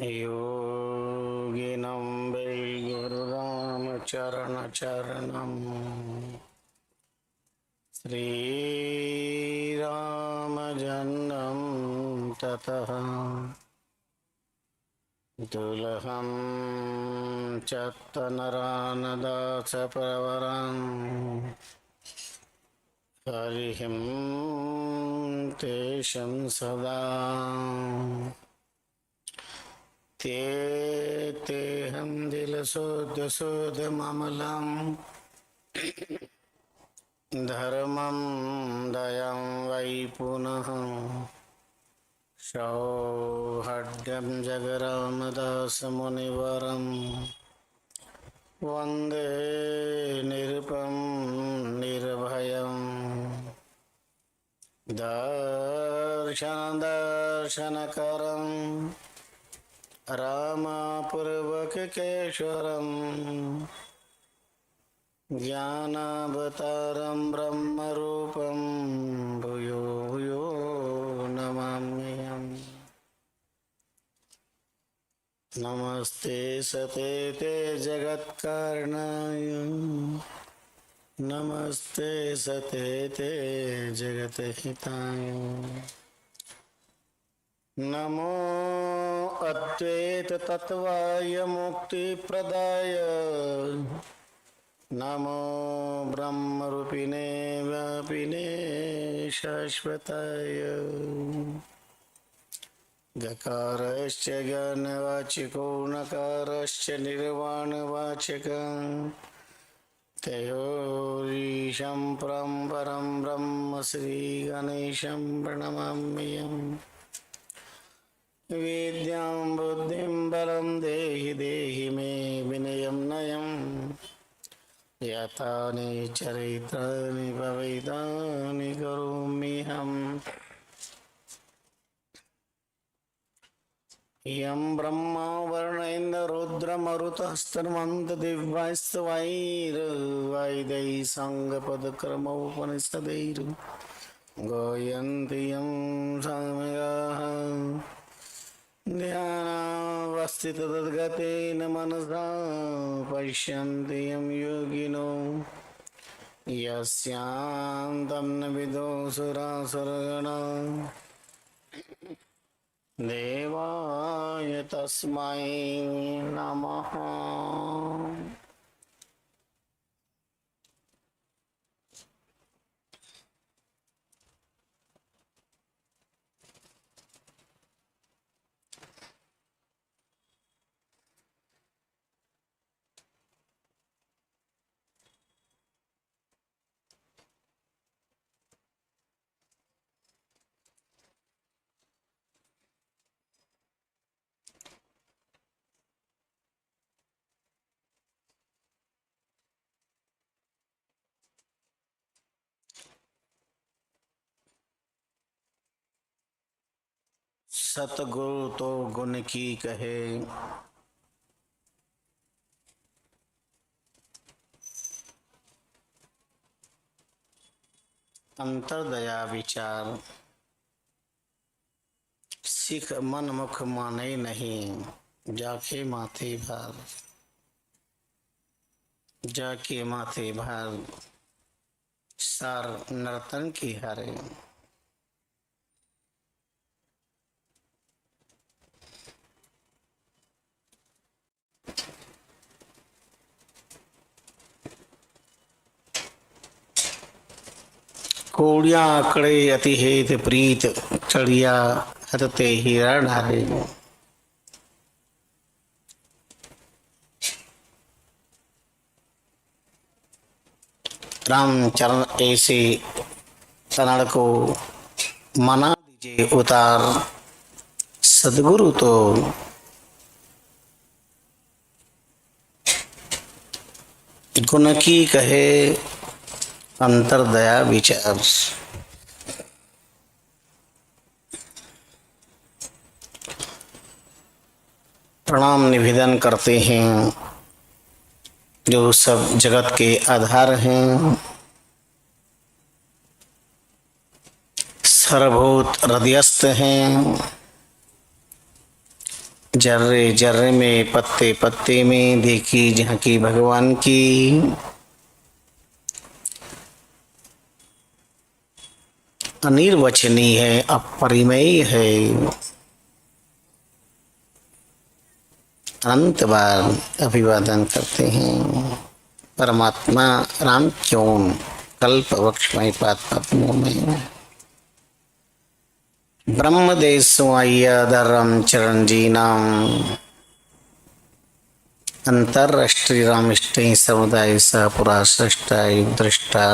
योगिनं वैगुरुरामचरणचरणं श्रीरामजन्मं ततः दुलहं चत्तनरानदासप्रवरं हरिं तेषं सदा तेहं दिल शोध ममलं धर्मं दयं वै पुनः सौहार्द्यं जगरामदासमुनिवरं वन्दे निरुपं निर्भयं दर्शनकरं रामपूर्वककेशरं ज्ञानावतारं ब्रह्मरूपं भूयो भूयो नमाम्यहम्। नमस्ते सतेते जगत्कारणाय नमस्ते सतेते जगत्हिताय नमो अद्वैत तत्वाय मुक्तिप्रदाय नमो ब्रह्मरूपिणे व्यापिने शाश्वताय गकारश्च ज्ञानवाचिको नकारश्च निर्वाणवाचकं तयोरीशं परं ब्रह्म श्रीगणेशं प्रणमाम्यहम्। विद्यां बुद्धिं बलं देहि देहि मे विनयं नयं यतानि चरित्राणि भवितानि करोम्यहम्। यं ब्रह्मा वर्णेन्द्ररुद्रमरुतस्तन्वन्तदिव्यैस्तवैर्वेदैः साङ्गपदक्रमोपनिषदैर् गायन्ति यं सामगाः ध्यानावस्थिततद्गतेन मनसा पश्यन्ति यं योगिनो यस्यान्तं न विदुषुरासुरगणा देवाय तस्मै नमः। सतगुरु तो गुण की कहे, अंतरदया विचार सिख मन मुख माने नहीं, जाके माथे भार जाके माथे भार सार नर्तन की हारे। कोड़िया आकड़े अति हेत प्रीत चढ़िया हतते हीरा ढारे। रामचरण ऐसे कन्नड़ को मना दीजिए उतार, सदगुरु तो गुण की कहे अंतरदया विचार। प्रणाम निवेदन करते हैं जो सब जगत के आधार हैं, सर्वभूत हृदयस्थ हैं, जर्रे जर्रे में, पत्ते पत्ते में देखी झांकी भगवान की। अनिर्वचनीय है, अपरिमेय है। अनंत बार अभिवादन करते हैं। परमात्मा राम क्यों कल्प वृक्ष में पात्मों में ब्रह्म देशो आइया धर्म चरण जी नाम अंतरराष्ट्रीय रामष्टि समुदाय सह पुरा सृष्टा दृष्टा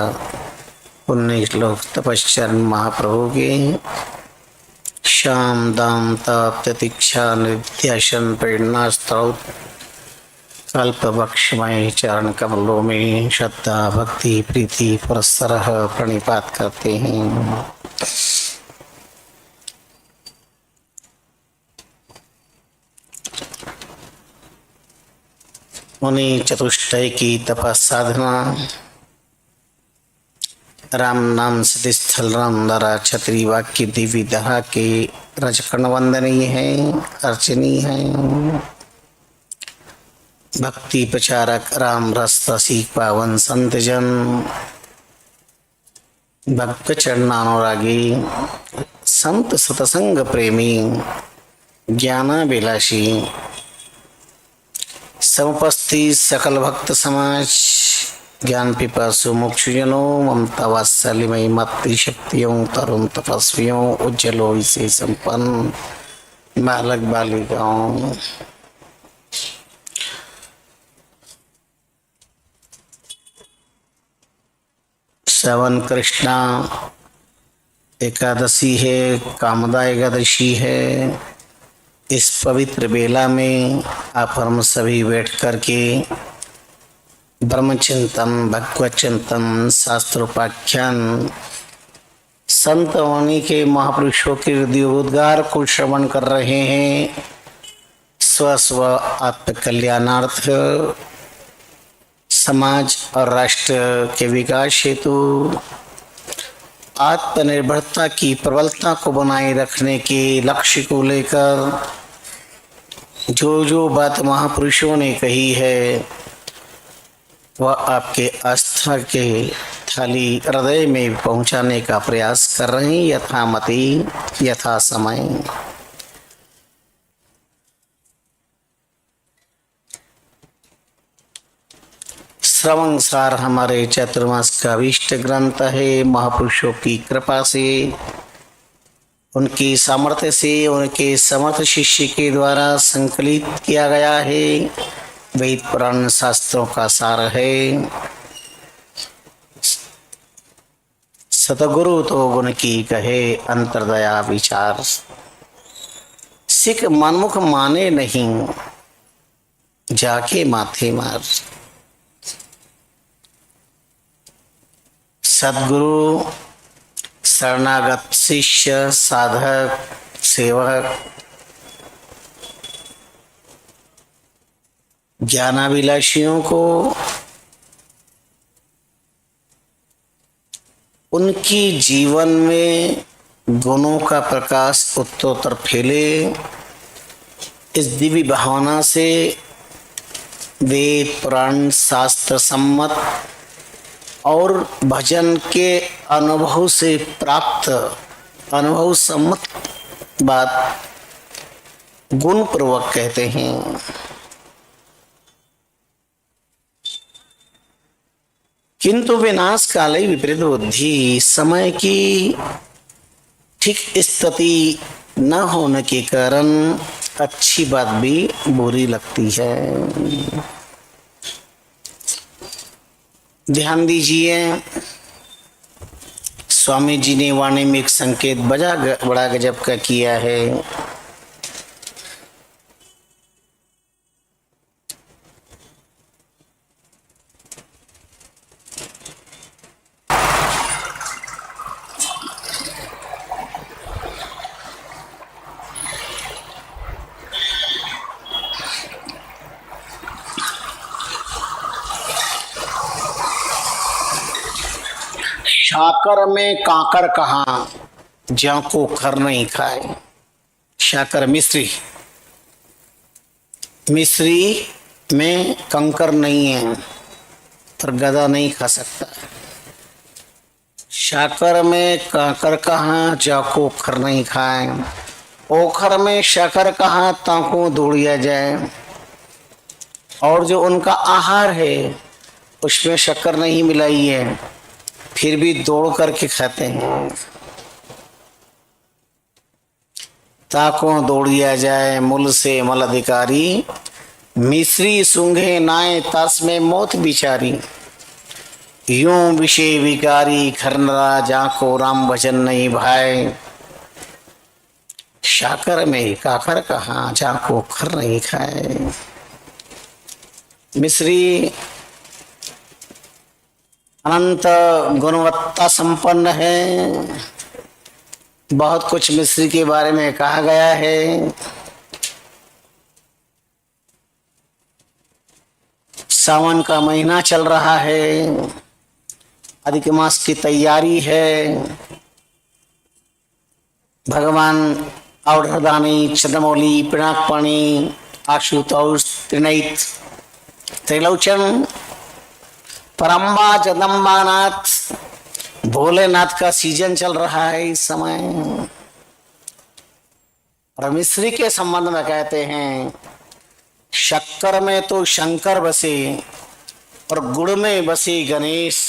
पुण्य श्लोक तपश्चरण महाप्रभु के श्याम दाम ताप प्रतीक्षा नित्याशन प्रेरणा स्त्रोत कल्प वक्षमय चरण कमलों में श्रद्धा भक्ति प्रीति पुरस्सर प्रणिपात करते हैं। उन्हीं चतुष्टय की तपस साधना राम नाम सिद्धि स्थल राम दरा छत्री वाक्य दिव्य दहा के रजकण वंदनीय है, अर्चनीय है। भक्ति प्रचारक राम रस रसिक पावन संत जन भक्त चरणानुरागी संत सतसंग प्रेमी ज्ञानाभिलाषी समुपस्थित सकल भक्त समाज ज्ञान पिपासु मुक्षुजनों ममता वात्सल्यमयी मत्ति शक्तियों तरुण तपस्वियों उज्जवलों से संपन्न बालक बालिकाओं श्रवण कृष्णा एकादशी है, कामदा एकादशी है। इस पवित्र बेला में आप हम सभी बैठ करके ब्रह्मचिंतन भगवत चिंतन शास्त्रोपाख्यान संत वाणी के महापुरुषों के हृदयोद्गार को श्रवण कर रहे हैं। स्व स्व आत्म कल्याणार्थ समाज और राष्ट्र के विकास हेतु आत्मनिर्भरता की प्रबलता को बनाए रखने के लक्ष्य को लेकर जो जो बात महापुरुषों ने कही है वह आपके आस्था के थाली हृदय में पहुंचाने का प्रयास कर रहे हैं यथामति यथा समय। श्रवण सार हमारे चतुर्मास का अभीष्ट ग्रंथ है। महापुरुषों की कृपा से उनकी सामर्थ्य से उनके समर्थ शिष्य के द्वारा संकलित किया गया है। वेद पुराण शास्त्रों का सार है। सतगुरु तो गुण की कहे अंतर्दया विचार। सिख मनमुख माने नहीं जाके माथे मार। सद्गुरु शरणागत शिष्य साधक सेवक ज्ञानाभिलाषियों को उनकी जीवन में गुणों का प्रकाश उत्तरोत्तर फैले। इस दिव्य भावना से वेद पुराण शास्त्र सम्मत और भजन के अनुभव से प्राप्त अनुभव सम्मत बात गुणपूर्वक कहते हैं। किंतु विनाश काले विपरीत बुद्धि समय की ठीक स्थिति न होने के कारण अच्छी बात भी बुरी लगती है। ध्यान दीजिए, स्वामी जी ने वाणी में एक संकेत बड़ा गजब का किया है। शाकर में काकर कहाँ ज्यों को खर नहीं खाए। शाकर मिस्त्री मिश्री में कंकर नहीं है पर गधा नहीं खा सकता। शाकर में काकर कहाँ जाको ओखर नहीं खाए। ओखर में शकर कहाँ ताको दौड़िया जाए। और जो उनका आहार है उसमें शक्कर नहीं मिलाई है फिर भी दौड़ करके खाते हैं। ताको दौड़िया जाए मूल से मल अधिकारी। मिश्री सूंघे नाए तस में मौत बिचारी। यूं विषय विकारी खरनरा जाको राम भजन नहीं भाई। शाकर में काकर कहाँ जाको खर नहीं खाए। मिश्री अनंत गुणवत्ता संपन्न है। बहुत कुछ मिश्री के बारे में कहा गया है। सावन का महीना चल रहा है। अधिक मास की तैयारी है। भगवान औढ़दानी चंद्रमौली पिनाकपाणी आशुतोष त्रिनैत त्रिलोचन परम्बा जगदम्बानाथ भोलेनाथ का सीजन चल रहा है इस समय। और मिश्री के संबंध में कहते हैं शक्कर में तो शंकर बसे और गुड़ में बसे गणेश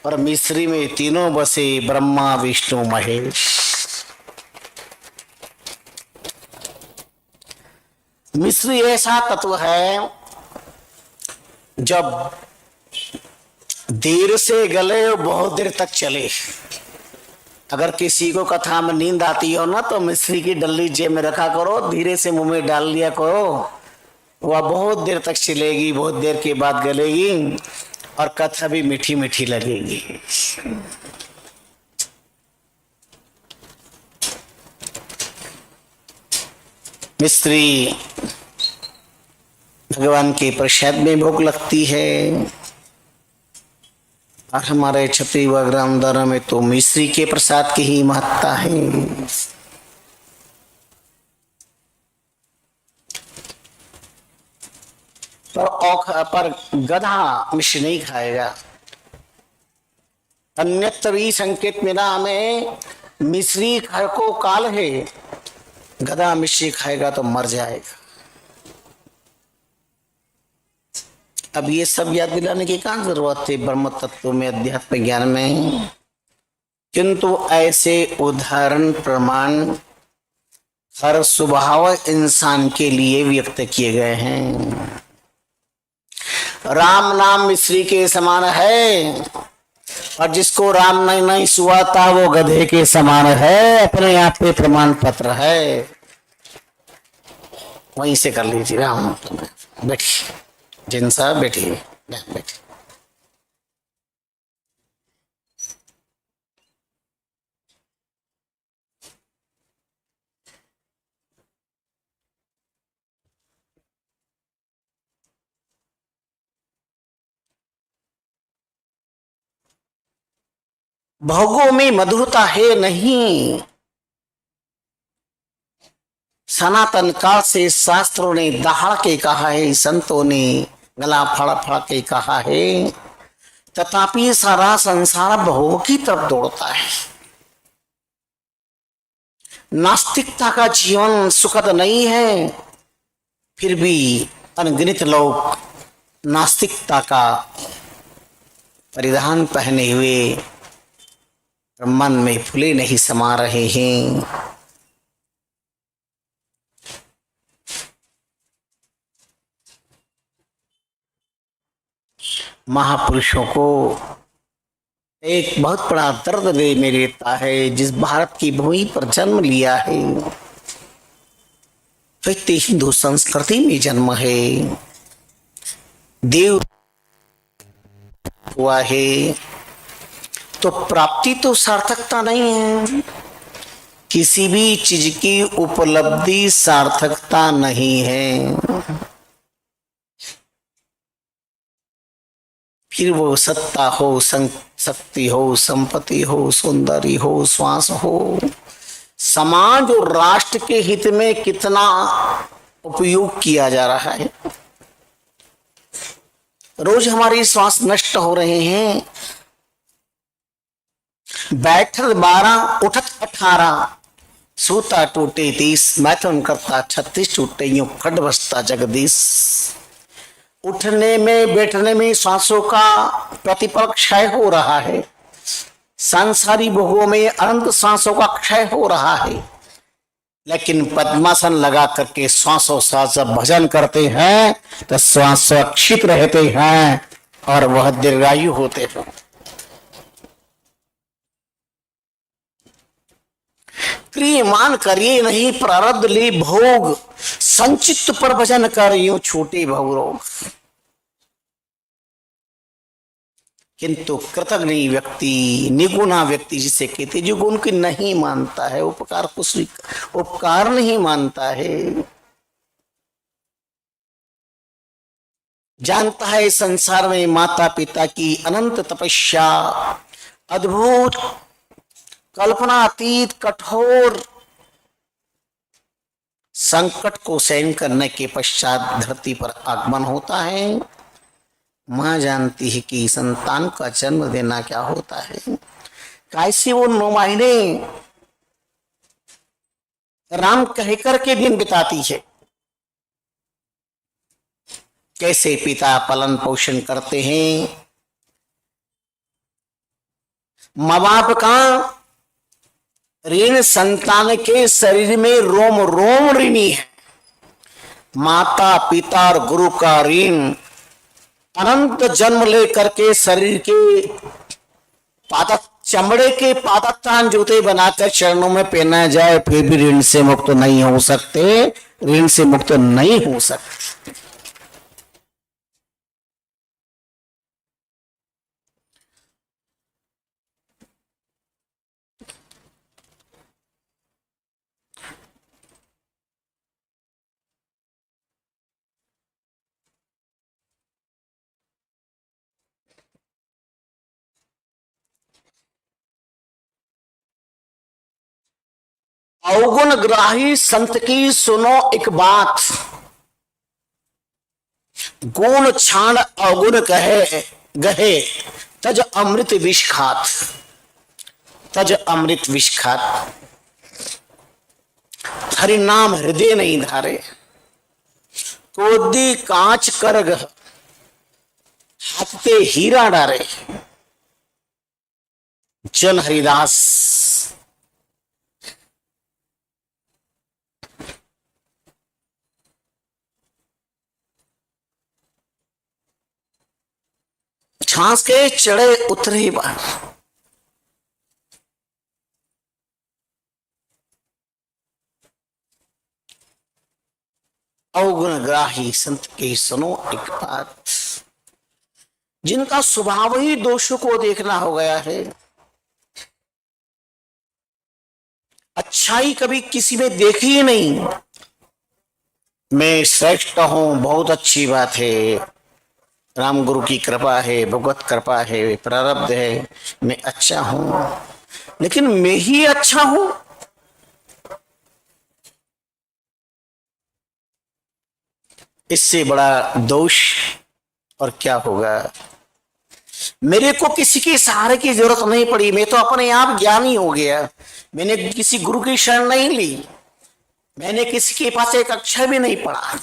और मिश्री में तीनों बसे ब्रह्मा विष्णु महेश। मिश्री ऐसा तत्व है जब देर से गले और बहुत देर तक चले। अगर किसी को कथा में नींद आती हो ना तो मिश्री की डल्ली जेब में रखा करो, धीरे से मुंह में डाल लिया करो। वह बहुत देर तक चलेगी, बहुत देर के बाद गलेगी और कथा भी मीठी मीठी लगेगी। मिश्री भगवान के प्रसाद में भोग लगती है। और हमारे छत्तीसगढ़ ग्रामदारा में तो मिश्री के प्रसाद की ही महत्ता है। पर गधा मिश्री नहीं खाएगा। अन्यत्र भी संकेत मिला हमें मिश्री खाए को काल है। गधा मिश्री खाएगा तो मर जाएगा। अब ये सब याद दिलाने की कहाँ जरूरत है ब्रह्म तत्व में, अध्यात्म ज्ञान में। किंतु ऐसे उदाहरण प्रमाण हर स्वभाव इंसान के लिए व्यक्त किए गए हैं। राम नाम मिश्री के समान है और जिसको राम नहीं सुहाता वो गधे के समान है। अपने आप पे प्रमाण पत्र है। वहीं से कर लीजिए। राम बैठिए, जिन साहब बैठिए, बैठिए। भोगों में मधुरता है नहीं। सनातन काल से शास्त्रों ने दहाड़ के कहा है, संतों ने गला फाड़ फाड़ के कहा है। तथापि सारा संसार भोग की तरफ दौड़ता है। नास्तिकता का जीवन सुखद नहीं है। फिर भी अनगिनत लोग नास्तिकता का परिधान पहने हुए मन में फूले नहीं समा रहे हैं। महापुरुषों को एक बहुत बड़ा दर्द दे में लेता है। जिस भारत की भूमि पर जन्म लिया है, व्यक्ति हिंदू संस्कृति में जन्म है, देव हुआ है, तो प्राप्ति तो सार्थकता नहीं है। किसी भी चीज की उपलब्धि सार्थकता नहीं है। फिर वो सत्ता हो, शक्ति हो, संपत्ति हो, सौंदर्य हो, श्वास हो, समाज और राष्ट्र के हित में कितना उपयोग किया जा रहा है। रोज हमारी श्वास नष्ट हो रहे हैं। बैठक 12, उठत 18, सूता टूटे 30, मैथुन करता 36, टूटे यूं खड बसता जगदीश। उठने में बैठने में सांसों का प्रतिपल क्षय हो रहा है। सांसारी भोगों में अनंत सांसों का क्षय हो रहा है। लेकिन पद्मासन लगा करके श्वासों श्वास जब भजन करते हैं तो श्वास सुरक्षित रहते हैं और वह दीर्घायु होते हैं। क्रियमान करिए नहीं प्रारब्ध ले भोग, संचित पर भजन कर यूं छूटे भवरोग। किंतु कृतज्ञ व्यक्ति, निगुणा व्यक्ति जिसे कहते, जो गुण की नहीं मानता है, उपकार को उपकार नहीं मानता है, जानता है संसार में माता पिता की अनंत तपस्या, अद्भुत कल्पना अतीत कठोर संकट को सहन करने के पश्चात धरती पर आगमन होता है। मां जानती है कि संतान का जन्म देना क्या होता है। कैसे वो 9 महीने राम कहकर के दिन बिताती है, कैसे पिता पालन पोषण करते हैं। माँ बाप का ऋण संतान के शरीर में रोम रोम ऋणी है। माता पिता और गुरु का ऋण अनंत जन्म लेकर के शरीर के पादक चमड़े के पादत्राण जूते बनाकर चरणों में पहना जाए, फिर भी ऋण से मुक्त नहीं हो सकते, ऋण से मुक्त नहीं हो सकते। अवगुण ग्राही संत की सुनो एक बात, गुण छाण अवगुण कहे गहे, तज अमृत विष खात, तज अमृत विष खात। हरि नाम हृदय नहीं धारे, क्रोधी कांच कर गह, हाथते हीरा डारे। जन हरिदास छांस के चढ़े उतरे बार, अवगुण ग्राही संत की सुनो एक बात। जिनका स्वभाव ही दोषों को देखना हो गया है, अच्छाई कभी किसी में देखी ही नहीं। मैं श्रेष्ठ हूं, बहुत अच्छी बात है, राम गुरु की कृपा है, भगवत कृपा है, प्रारब्ध है, मैं अच्छा हूं, लेकिन मैं ही अच्छा हूं। इससे बड़ा दोष और क्या होगा। मेरे को किसी के सहारे की जरूरत नहीं पड़ी, मैं तो अपने आप ज्ञानी हो गया। मैंने किसी गुरु की शरण नहीं ली, मैंने किसी के पास एक अक्षर भी नहीं पढ़ा,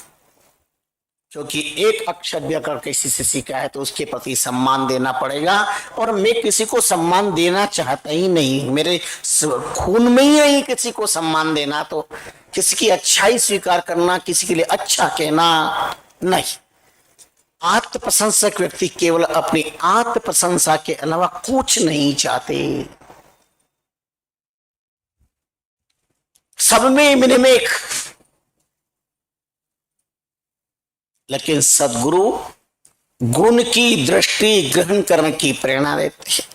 क्योंकि एक अक्षर भी अगर किसी से सीखा है तो उसके प्रति सम्मान देना पड़ेगा। और मैं किसी को सम्मान देना चाहता ही नहीं, मेरे खून में ही नहीं किसी को सम्मान देना। तो किसी की अच्छाई स्वीकार करना, किसी के लिए अच्छा कहना नहीं। आत्म प्रशंसक व्यक्ति केवल अपनी आत्म प्रशंसा के अलावा कुछ नहीं चाहते। सब में मिनिमेक, लेकिन सदगुरु गुण की दृष्टि ग्रहण करने की प्रेरणा देते हैं।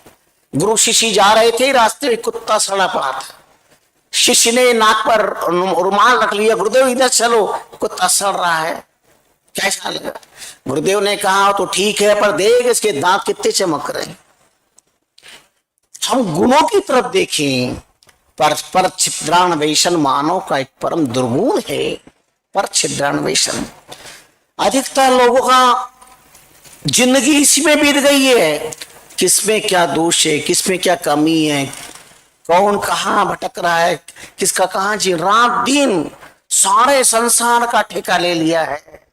गुरु शिष्य जा रहे थे, रास्ते में कुत्ता सड़ा पड़ा था। शिष्य ने नाक पर रुमाल रख लिया, गुरुदेव इधर चलो, कुत्ता सड़ रहा है, कैसा लगा। गुरुदेव ने कहा तो ठीक है, पर देख इसके दांत कितने चमक रहे हैं। हम गुणों की तरफ देखें, पर छिद्रान वैशन मानव का एक परम दुर्गुण है। पर छिद्रान्वेषण। अधिकतर लोगों का जिंदगी इसी में बीत गई है, किसमें क्या दोष है, किसमें क्या कमी है, कौन कहां भटक रहा है, किसका कहां जी, रात दिन सारे संसार का ठेका ले लिया है।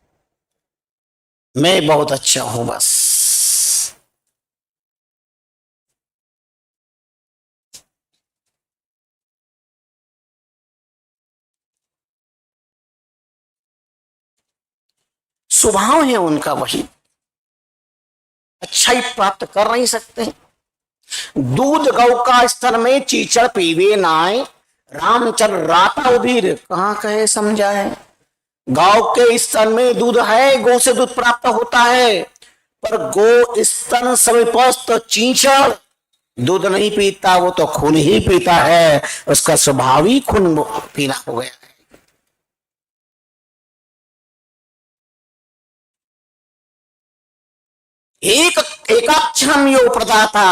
मैं बहुत अच्छा हूं बस। स्वभाव है उनका वही, अच्छाई प्राप्त कर नहीं सकते। दूध गौ का स्तन में चीचड़ पीवे नाय, रामचंद्र राता उधीर कहां कहे समझाए। गौ के स्तन में दूध है, गौ से दूध प्राप्त होता है, पर गो स्तन समीपस्थ चीचड़ दूध नहीं पीता, वो तो खून ही पीता है, उसका स्वभाव ही खून पीना हो गया। एक एकाक्षरम यो प्रदाता,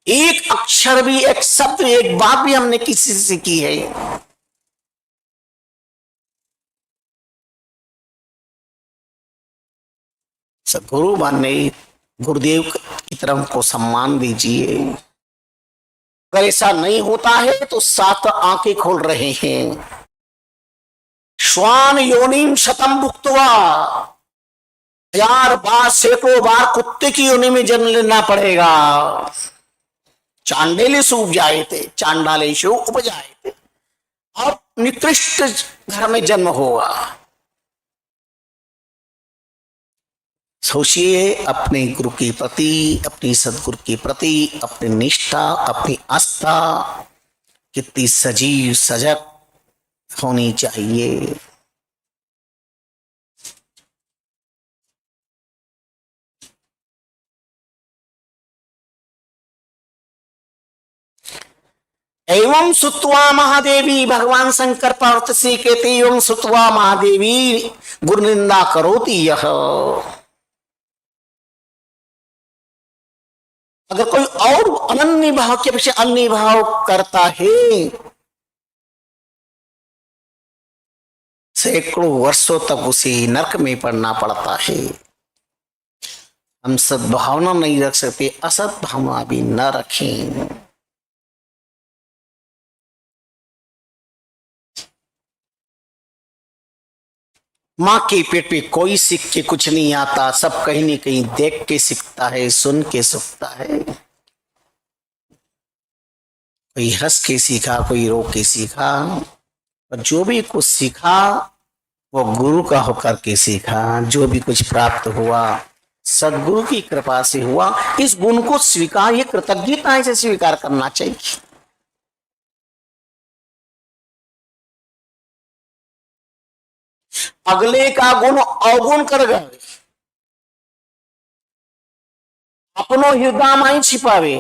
एक अक्षर भी, एक शब्द, एक बात भी हमने किसी से की है। सदगुरु माने गुरुदेव की तरफ को सम्मान दीजिए। अगर ऐसा नहीं होता है तो सात आंखें खोल रहे हैं। श्वान योनिम शतम भुक्तवा, 1000 बार सैकड़ों बार कुत्ते की योनि में जन्म लेना पड़ेगा। चांडेलेषु उपजायते चांडालेषु उपजायते, अब निकृष्ट घर में जन्म होगा। सोचिए अपने गुरु के प्रति, अपनी सदगुरु के प्रति अपनी निष्ठा, अपनी आस्था कितनी सजीव सजग होनी चाहिए। एवं सुत्वा महादेवी, भगवान शंकर पार्वती से कहते एवं सुत्वा महादेवी गुरु निंदा करोति यह। अगर कोई और अनन्य भाव के पीछे अन्य भाव करता है, सैकड़ों वर्षों तक उसे नरक में पड़ना पड़ता है। हम सद्भावना नहीं रख सकते, असत भावना भी न रखें। माँ के पेट पे कोई सीख के कुछ नहीं आता, सब कहीं न कहीं देख के सीखता है, सुन के सीखता है। कोई हंस के सीखा, कोई रो के सीखा, और जो भी कुछ सीखा वो गुरु का होकर के सीखा। जो भी कुछ प्राप्त हुआ सदगुरु की कृपा से हुआ। इस गुण को स्वीकार, ये कृतज्ञता से स्वीकार करना चाहिए। अगले का गुण अवगुण कर गए, अपनो हृदय में छिपावे।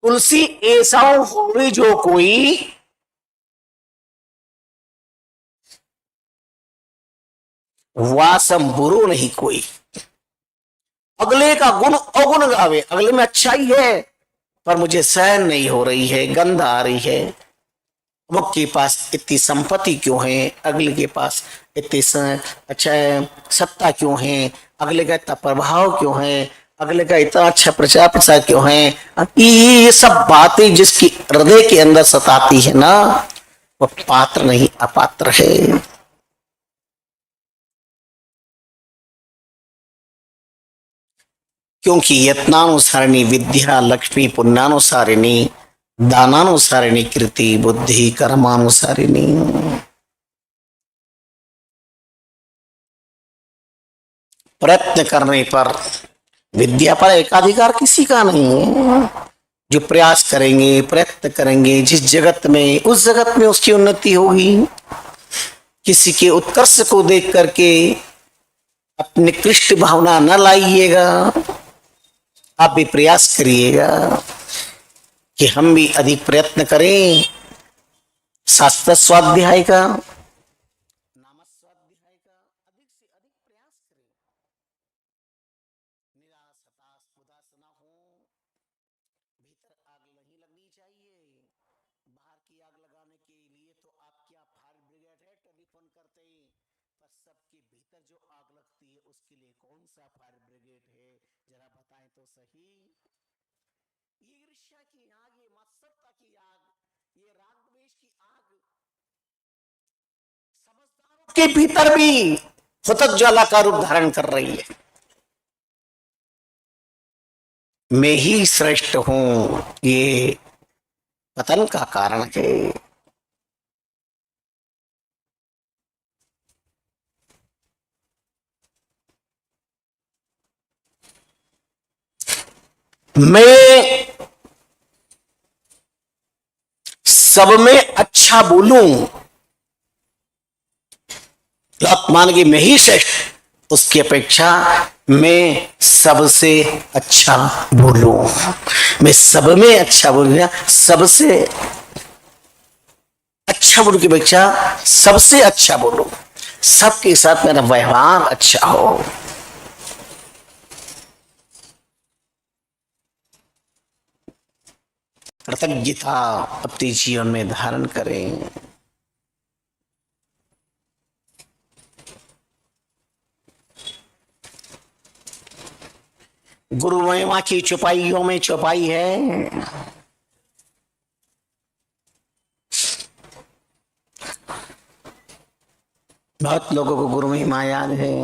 तुलसी ऐसा होवी जो कोई, वासम बुरो नहीं कोई। अगले का गुण अवगुण गावे, अगले में अच्छाई है पर मुझे सहन नहीं हो रही है, गंध आ रही है। अमुक के पास इतनी संपत्ति क्यों है, अगले के पास इतनी अच्छा सत्ता क्यों है, अगले का इतना प्रभाव क्यों है, अगले का इतना अच्छा प्रचार प्रसार क्यों है। ये सब बातें जिसकी हृदय के अंदर सताती है ना, वो पात्र नहीं अपात्र है। क्योंकि यत्नानुसारिणी विद्या लक्ष्मी, पुण्यानुसारिणी दानानुसारिणी कृति बुद्धि कर्मानुसारिणी। प्रयत्न करने पर, विद्या पर एकाधिकार किसी का नहीं है। जो प्रयास करेंगे, प्रयत्न करेंगे, जिस जगत में उस जगत में उसकी उन्नति होगी। किसी के उत्कर्ष को देख करके अपनी कृष्ण भावना न लाइएगा। आप भी प्रयास करिएगा कि हम भी अधिक प्रयत्न करें शास्त्र स्वाध्याय का, नाम स्वाध्याय का अधिक से अधिक प्रयास करें। निराश हताश उदास न हो, भीतर आग नहीं लगनी चाहिए। की आग लगाने के लिए तो आप क्या फायर ब्रिगेड है टेलीफोन करते ही, पर सबके भीतर जो आग लगती है उसके लिए कौन सा फायर ब्रिगेड है, जरा बताएं तो सही। ये ईर्ष्या की आग, ये मत्सरता की आग, ये राग द्वेष की आग समझदारों के भीतर भी हुतक ज्वाला का रूप धारण कर रही है। मैं ही श्रेष्ठ हूं, ये पतन का कारण है। मैं सब में अच्छा बोलूं, लोग मान के मैं ही श्रेष्ठ, उसकी अपेक्षा मैं सबसे अच्छा बोलूं। मैं सब में अच्छा बोलूं, सबसे अच्छा बोलूं की अपेक्षा सबसे अच्छा बोलूं, सबके साथ मेरा व्यवहार अच्छा हो। कृतज्ञता अपने जीवन में धारण करें। गुरु महिमा की चौपाइयों में चौपाई है। बहुत लोगों को गुरु महिमा याद है।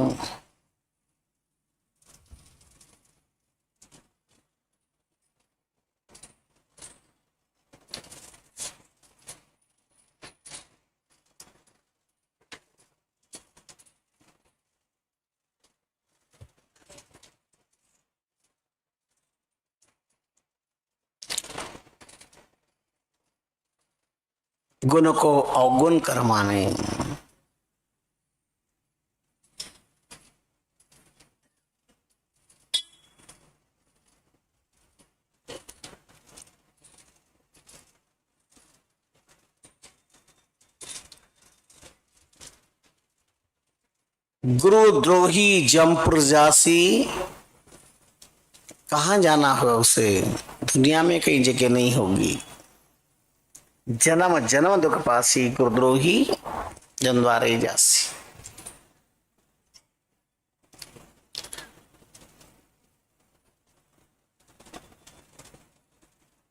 गुण को अवगुण कर माने। गुरुद्रोही जमपुर जासी, कहां जाना है उसे, दुनिया में कई जगह नहीं होगी। जन्म जन्म दुख पासी, गुरुद्रोही जमद्वारे जासी।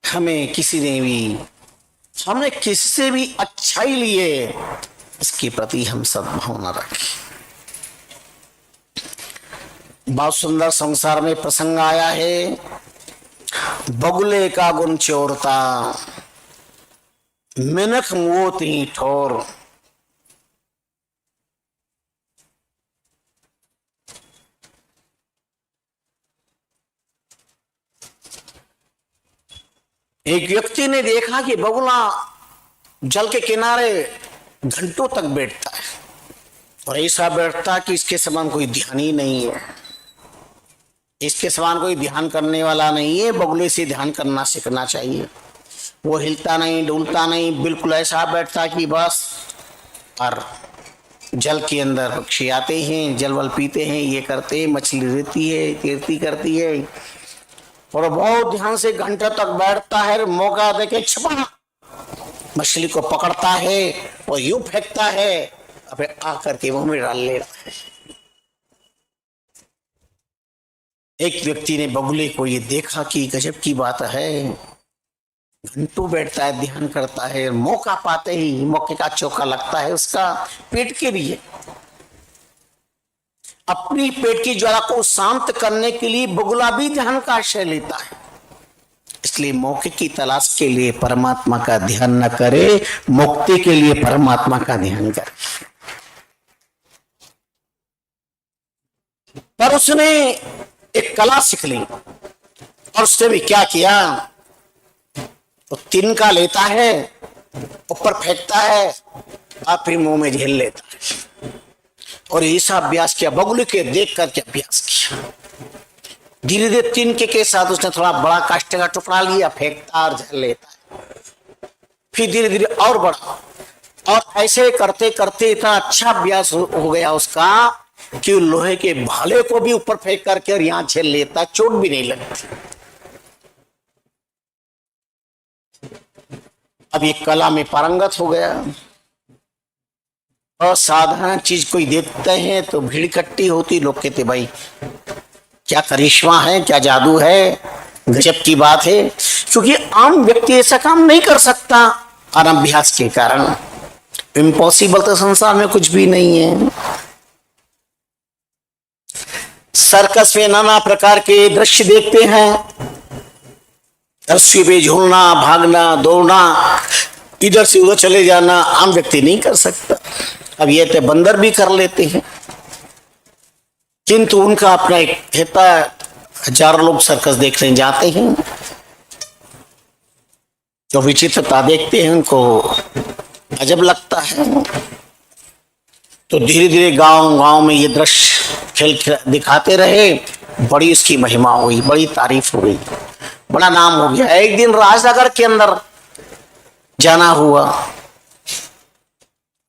हमें किसी ने भी, हमने किसी से भी अच्छाई लिए, इसके प्रति हम सद्भावना रखें। बहुत सुंदर संसार में प्रसंग आया है, बगुले का गुण चोरता, मिनख मोत ही ठोर। एक व्यक्ति ने देखा कि बगुला जल के किनारे घंटों तक बैठता है, और ऐसा बैठता कि इसके समान कोई ध्यान ही नहीं है, इसके समान कोई ध्यान करने वाला नहीं है। बगुले से ध्यान करना सीखना चाहिए। वो हिलता नहीं डुलता नहीं, बिल्कुल ऐसा बैठता कि बस। और जल के अंदर पक्षी आते हैं, जल वल पीते हैं, ये करते हैं, मछली रहती है, तैरती करती है, और बहुत ध्यान से घंटे तक बैठता है। मौका देके छपा मछली को पकड़ता है और यूं फेंकता है, फिर आकर के मुंह में डाल ले रहा है। एक व्यक्ति ने बगुले को ये देखा कि गजब की बात है, घंटों बैठता है, ध्यान करता है, मौका पाते ही मौके का चौका लगता है उसका पेट के लिए। अपनी पेट की ज्वाला को शांत करने के लिए बगुला भी ध्यान का आश्रय लेता है। इसलिए मौके की तलाश के लिए परमात्मा का ध्यान न करे, मुक्ति के लिए परमात्मा का ध्यान करे। पर उसने एक कला सीख ली, और उसने भी क्या किया, तो तिनका लेता है, ऊपर फेंकता है, और फिर मुंह में झेल लेता है। और ऐसा अभ्यास किया, बगुले के देख करके अभ्यास किया। धीरे धीरे तिनके के साथ उसने थोड़ा बड़ा काष्ठ का टुकड़ा लिया, फेंकता और झेल लेता है। फिर धीरे धीरे और बड़ा, और ऐसे करते करते इतना अच्छा अभ्यास हो गया उसका कि लोहे के भाले को भी ऊपर फेंक करके और यहां झेल लेता, चोट भी नहीं लगती। अब ये कला में पारंगत हो गया। असाधारण चीज कोई देखते हैं तो भीड़ इकट्ठी होती, लोग कहते भाई क्या करिश्मा है, क्या जादू है, गजब की बात है। क्योंकि आम व्यक्ति ऐसा काम नहीं कर सकता अनभ्यास के कारण। इम्पॉसिबल तो संसार में कुछ भी नहीं है। सर्कस में नाना प्रकार के दृश्य देखते हैं, रस्सी पे झूलना, भागना, दौड़ना, इधर से उधर चले जाना आम व्यक्ति नहीं कर सकता। अब ये तो बंदर भी कर लेते हैं, किंतु उनका अपना एक कहता, हजारों लोग सर्कस देखने जाते हैं तो विचित्रता देखते हैं, उनको अजब लगता है। तो धीरे धीरे गांव गांव में ये दृश्य खेल दिखाते रहे, बड़ी इसकी महिमा हुई, बड़ी तारीफ हो गई, बड़ा नाम हो गया। एक दिन राजनगर के अंदर जाना हुआ,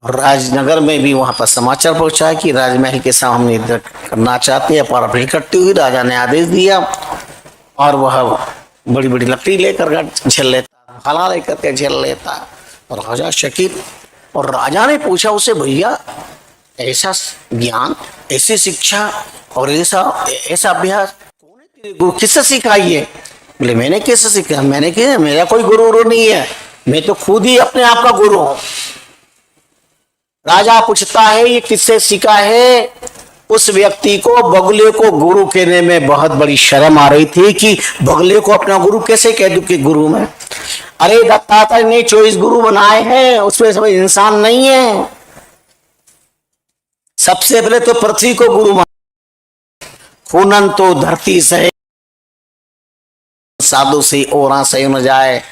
राजनगर में भी वहां पर समाचार पहुंचा कि राजमहल के सामने करना चाहते हैं, पर इकट्ठी हुई। राजा ने आदेश दिया और वह बड़ी बड़ी लकड़ी लेकर झेल लेता, फला लेकर के झेल लेता। और राजा चकित, और राजा ने पूछा उसे, भैया ऐसा ज्ञान, ऐसी शिक्षा और ऐसा अभ्यास कौन है तेरे गुरु, किससे सिखाई है? बोले मैंने कैसे सीखा, मैंने क्या, मेरा कोई गुरु नहीं है, मैं तो खुद ही अपने आप का गुरु हूं। राजा पूछता है ये किससे सीखा है? उस व्यक्ति को, बगले को गुरु कहने में बहुत बड़ी शर्म आ रही थी कि बगले को अपना गुरु कैसे कह दूं कि गुरु में। अरे दत्तात्रेय ने 24 गुरु बनाए हैं, उसमें सब इंसान नहीं है। सबसे पहले तो पृथ्वी को गुरु मान, खूनन तो धरती सहे, साधु से ओरा सही न जाए।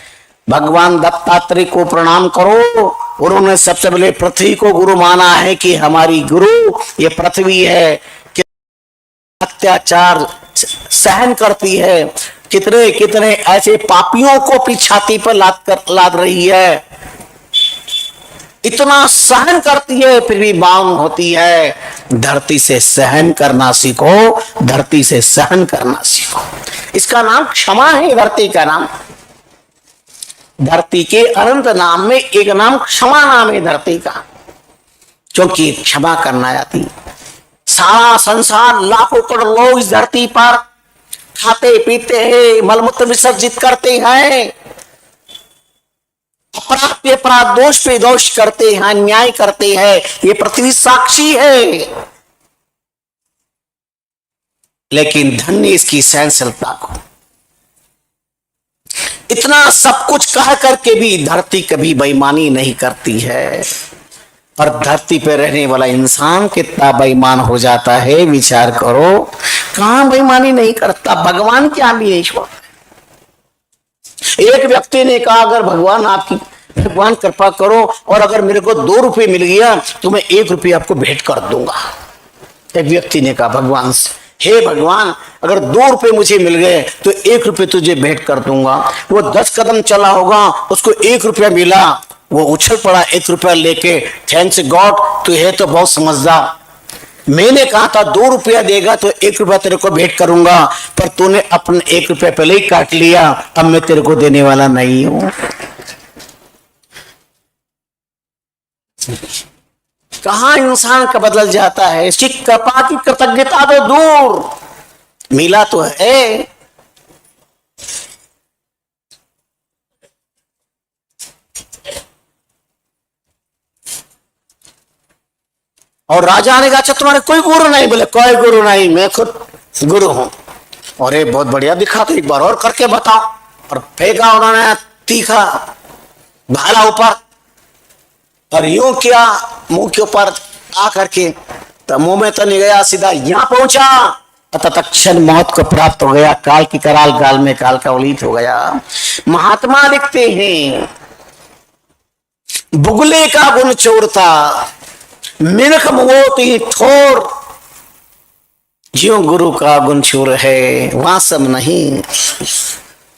भगवान दत्तात्रेय को प्रणाम करो। उन्होंने सबसे पहले पृथ्वी को गुरु माना है कि हमारी गुरु ये पृथ्वी है, कि अत्याचार सहन करती है, कितने कितने ऐसे पापियों को अपनी छाती पर लाद रही है, इतना सहन करती है, फिर भी मांग होती है धरती से सहन करना सीखो, धरती से सहन करना सीखो। इसका नाम क्षमा है, धरती का नाम। धरती के अनंत नाम में एक नाम क्षमा नाम है धरती का, क्योंकि क्षमा करना आती। सारा संसार, लाखों करोड़ लोग इस धरती पर खाते पीते हैं, मलमूत्र विसर्जित करते हैं, अपराध पे अपराध, दोष पे दोष करते हैं, अन्याय करते हैं। ये पृथ्वी साक्षी है। लेकिन धन्य इसकी सहनशीलता को, इतना सब कुछ कह करके भी धरती कभी बेईमानी नहीं करती है। और धरती पे रहने वाला इंसान कितना बेईमान हो जाता है, विचार करो। कहां बेईमानी नहीं करता, भगवान क्या भी नहीं छोड़ता। एक व्यक्ति ने कहा अगर भगवान कृपा करो और अगर मेरे को 2 रुपये मिल गया तो मैं 1 रुपया आपको भेंट कर दूंगा। एक व्यक्ति ने कहा भगवान से, हे भगवान अगर 2 रुपये मुझे मिल गए तो 1 रुपये तुझे भेंट कर दूंगा। वो 10 कदम चला होगा, उसको 1 रुपया मिला, वो उछल पड़ा 1 रुपया लेके, थैंक्स गॉड तू है तो बहुत समझदार। मैंने कहा था 2 रुपया देगा तो 1 रुपया तेरे को भेंट करूंगा, पर तूने अपने 1 रुपया पहले ही काट लिया, अब मैं तेरे को देने वाला नहीं हूं। कहां इंसान का बदल जाता है। इसकी कृपा की कृतज्ञता तो दूर, मिला तो है। और राजा ने कहा अच्छा तुम्हारे कोई गुरु नहीं? बोले कोई गुरु नहीं, मैं खुद गुरु हूं। और ये बहुत बढ़िया दिखा, तो एक बार और करके बताओ। और फेंका उन्होंने तीखा भाला ऊपर, और यूं किया मुंह के ऊपर आ करके, तो मुंह में तो नहीं गया, सीधा यहां पहुंचा, तत्क्षण मौत को प्राप्त हो गया। काल की कराल गाल में काल का उलीत हो गया। महात्मा लिखते हैं बुगले का गुण चोरता, मिनख मोती ठोर, ज्यों गुरु का गुण चोर है वहां सब नहीं।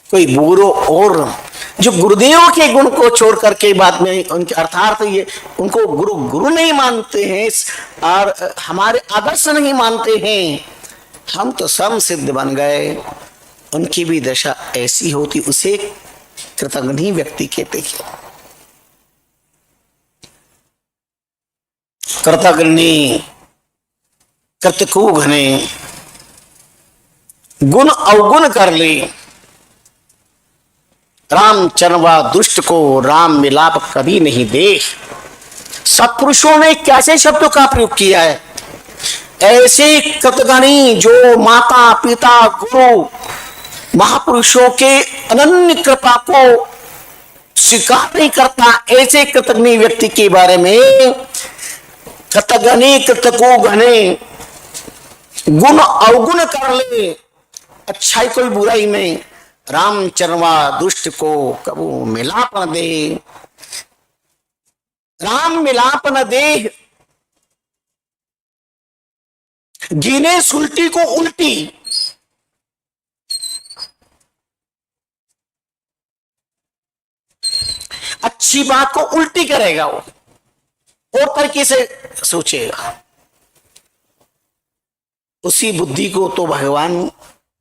कोई बुरो और जो गुरुदेव के गुण को छोड़ करके बाद में उनके अर्थात ये उनको गुरु नहीं मानते हैं और हमारे आदर्श नहीं मानते हैं, हम तो स्वयं सिद्ध बन गए। उनकी भी दशा ऐसी होती, उसे कृतघ्न व्यक्ति कहते हैं। कृतघ्नि कृतकु घने गुण अवगुण कर ले। राम चरवा दुष्ट को राम मिलाप कभी नहीं दे। सत्पुरुषों ने कैसे शब्दों का प्रयोग किया है। ऐसे कृतघ्नि जो माता पिता गुरु महापुरुषों के अनन्य कृपा को स्वीकार नहीं करता, ऐसे कृतघ्नि व्यक्ति के बारे में कृतघ्नि कृतको घने गुण अवगुण कर ले, अच्छाई कोई बुराई में, राम चरवा दुष्ट को कबू मिलाप न दे। राम मिलाप न दे, गिने सुलटी को उल्टी। अच्छी बात को उल्टी करेगा वो, और तरीके से सोचेगा। उसी बुद्धि को तो भगवान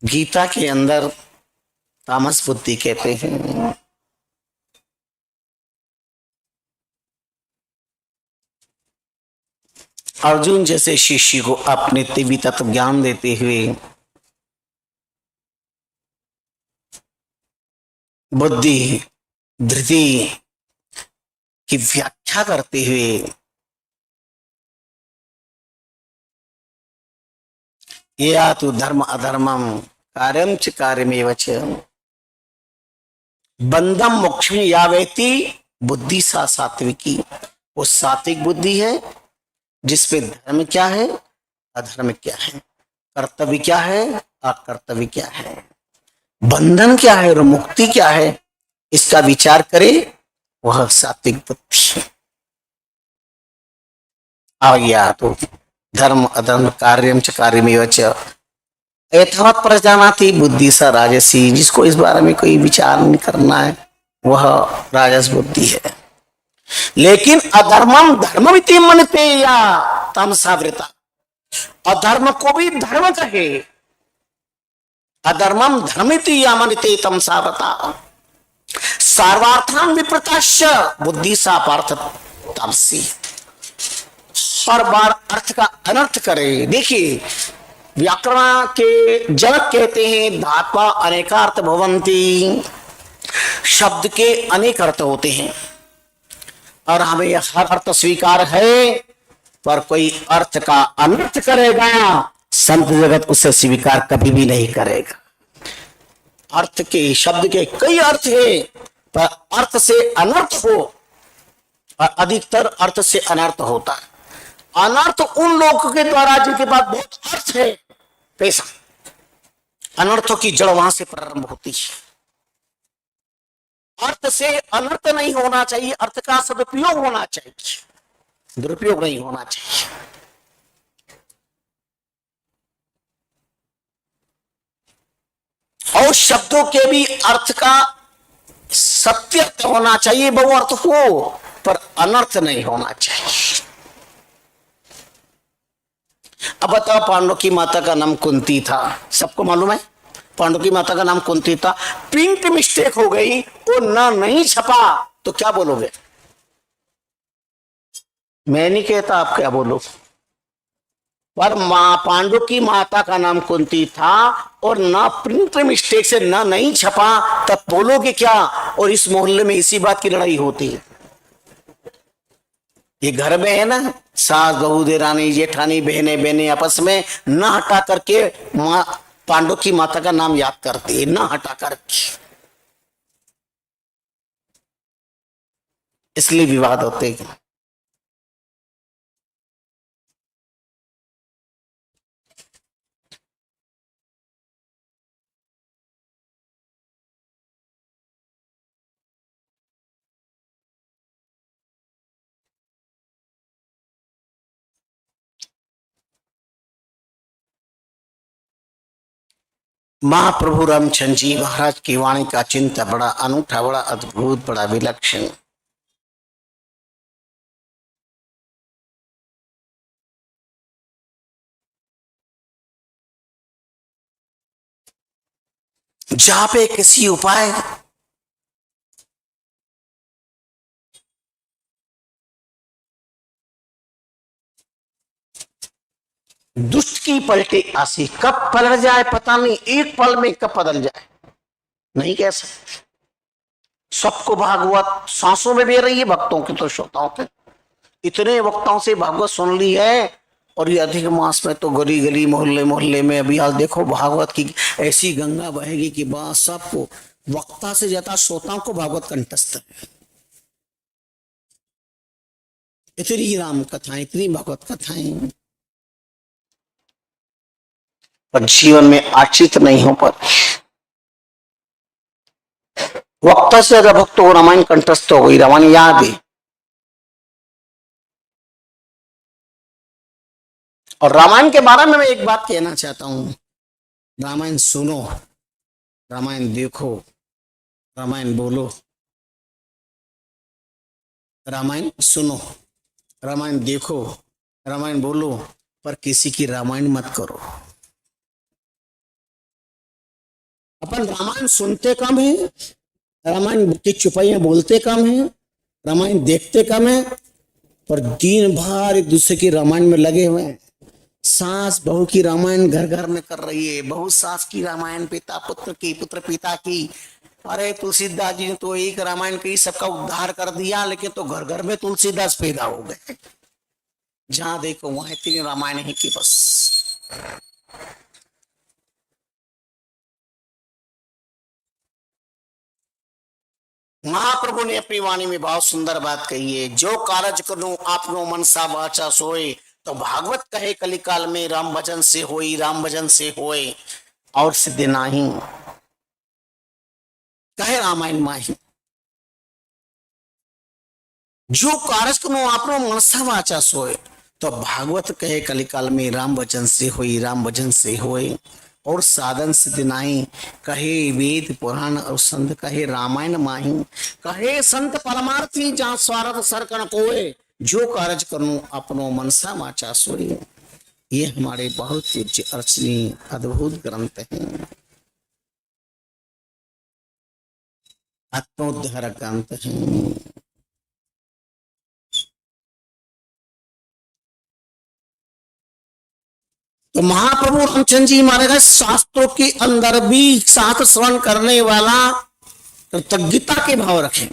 गीता के अंदर तामस बुद्धि कहते हैं। अर्जुन जैसे शिष्य को अपने दिव्य तत्व ज्ञान देते हुए, बुद्धि धृति की व्याख्या करते हुए, या तो धर्म अधर्मम कार्यम च कार्यमेव च बंधम मोक्ष या व्यक्ति बुद्धि सा सात्विकी। वो सात्विक बुद्धि है जिसपे धर्म क्या है, अधर्म क्या है, कर्तव्य क्या है, अकर्तव्य क्या है, बंधन क्या है और मुक्ति क्या है, इसका विचार करे, वह सात्विक बुद्धि आ गया। तो धर्म अधर्म कार्यम च कार्यमेव च एतावत् प्रजानाति बुद्धि सा राजसी। जिसको इस बारे में कोई विचार नहीं करना है वह राजस बुद्धि है। लेकिन अधर्मम धर्ममिति मनते या तमसावृता, अधर्म को भी धर्म कहे, अधर्मम धर्मिति या मनते तमसावृता सर्वार्थान विप्रताश्च बुद्धि सा पार्थ तमसी। हर बार अर्थ का अनर्थ करे। देखिए व्याकरण के जनक कहते हैं धात्वा अनेकार्थ भवन्ति, शब्द के अनेक अर्थ होते हैं और हमें हर अर्थ स्वीकार है, पर कोई अर्थ का अनर्थ करेगा संत जगत उसे स्वीकार कभी भी नहीं करेगा। अर्थ के शब्द के कई अर्थ है, पर अर्थ से अनर्थ हो, और अधिकतर अर्थ से अनर्थ होता है। अनर्थ उन लोगों के द्वारा जिनके पास बहुत अर्थ है, पैसा, अनर्थों की जड़ वहां से प्रारंभ होती है। अर्थ से अनर्थ नहीं होना चाहिए, अर्थ का सदुपयोग होना चाहिए, दुरुपयोग नहीं होना चाहिए। और शब्दों के भी अर्थ का सत्य होना चाहिए, बहु अर्थ हो, पर अनर्थ नहीं होना चाहिए। अब बताओ, पांडव की माता का नाम कुंती था, सबको मालूम है पांडव की माता का नाम कुंती था। प्रिंट मिस्टेक हो गई, वो ना नहीं छपा, तो क्या बोलोगे? मैं नहीं कहता आप क्या बोलो, पर पांडव की माता का नाम कुंती था और ना प्रिंट मिस्टेक से ना नहीं छपा, तब बोलोगे क्या? और इस मोहल्ले में इसी बात की लड़ाई होती है। ये घर में है ना, सास बहू देरानी जेठानी बहने बहने आपस में न हटा करके पांडव की माता का नाम याद करती है, न हटा करके, इसलिए विवाद होते हैं। महाप्रभु रामचंद्र जी महाराज की वाणी का चिंता बड़ा अनूठा, बड़ा अद्भुत, बड़ा विलक्षण। जहां पे किसी उपाय दुष्ट की पलटे आसी, कब पलट जाए पता नहीं, एक पल में कब बदल जाए नहीं कह सकते। सबको भागवत सांसों में बह रही है, भक्तों की तो श्रोताओं के। इतने वक्ताओं से भागवत सुन ली है, और ये अधिक मास में तो गली गली मोहल्ले मोहल्ले में अभी आज देखो भागवत की ऐसी गंगा बहेगी कि बस सबको, वक्ता से ज्यादा श्रोताओं को भागवत कंठस्थ है। इतनी राम कथाएं, इतनी भागवत कथाएं, पर जीवन में आश्रित नहीं हो पाती। वक्ता से ज्यादा भक्त हो, रामायण कंठस्थ हो गई, रामायण याद है। और रामायण के बारे में मैं एक बात कहना चाहता हूं, रामायण सुनो, रामायण देखो, रामायण बोलो, रामायण सुनो, रामायण देखो, रामायण बोलो, पर किसी की रामायण मत करो। अपन रामायण सुनते कम है, रामायण की चुपाइयां बोलते कम है, रामायण देखते कम है, पर दिन भर एक दूसरे की रामायण में लगे हुए हैं। सास बहू की रामायण घर घर में कर रही है, बहू सास की रामायण, पिता पुत्र की, पुत्र पिता की। अरे तुलसीदास जी ने तो एक रामायण की सबका उद्धार कर दिया, लेकिन तो घर घर में तुलसीदास पैदा हो गए। जहां देखो वहां इतनी रामायण है कि बस। महाप्रभु ने अपनी वाणी में बहुत सुंदर बात कही है, जो कारज करूं आपनो मनसा वाचा सोए, तो भागवत कहे कलिकाल में राम भजन से होई, राम भजन से होए और सिद्ध नाही, कहे रामायण माही। जो कारज करूं आपनो मनसा वाचा सोए, तो भागवत कहे कलिकाल में राम भजन से होई, राम भजन से होए और साधन सिद्ध नाही, कहे वेद पुराण और संत कहे रामायण माही, कहे संत परमार्थी जहां स्वार्थ सरकन कोए, जो कारज करूं अपनो मनसा वाचा सोए। ये हमारे बहुत पूज्य अर्चनीय अद्भुत ग्रंथ हैं, आत्मोद्धार ग्रंथ हैं। तो महाप्रभु रामचंद्र जी महाराज शास्त्रों के अंदर भी शास्त्र श्रवण करने वाला कृतज्ञता के भाव रखें।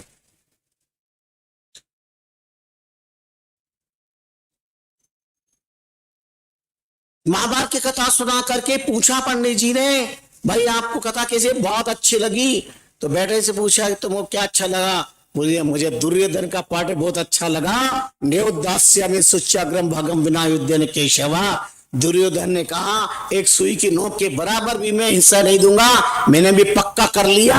महाभारत की कथा सुना करके पूछा पंडित जी ने, भाई आपको कथा कैसे, बहुत अच्छी लगी। तो बेटे से पूछा कि तुमको क्या अच्छा लगा? बोलिए मुझे दुर्योधन का पाठ बहुत अच्छा लगा। नेवदास्य में सुच्याग्रम भगम विना युद्धन केशवा। दुर्योधन ने कहा एक सुई की नोक के बराबर भी मैं हिस्सा नहीं दूंगा। मैंने भी पक्का कर लिया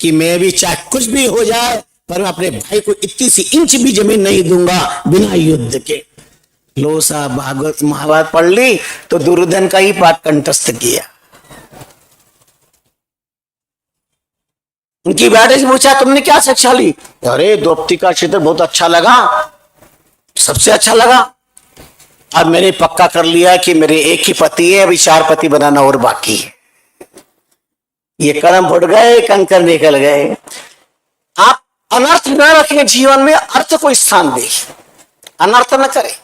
कि मैं भी चाहे कुछ भी हो जाए, पर मैं अपने भाई को इतनी सी इंच भी जमीन नहीं दूंगा बिना युद्ध के। लो साहब भागवत महाभारत पढ़ ली तो दुर्योधन का ही पाठ कंठस्थ किया। उनकी बेटे से पूछा तुमने क्या शिक्षा ली? अरे द्रौपदी का चित्र बहुत अच्छा लगा, सबसे अच्छा लगा। अब मैंने पक्का कर लिया कि मेरे एक ही पति है, अभी 4 पति बनाना और बाकी है। ये कर्म फुट गए, कंकर निकल गए। आप अनर्थ न रखें जीवन में, अर्थ को स्थान दे, अनर्थ न करें,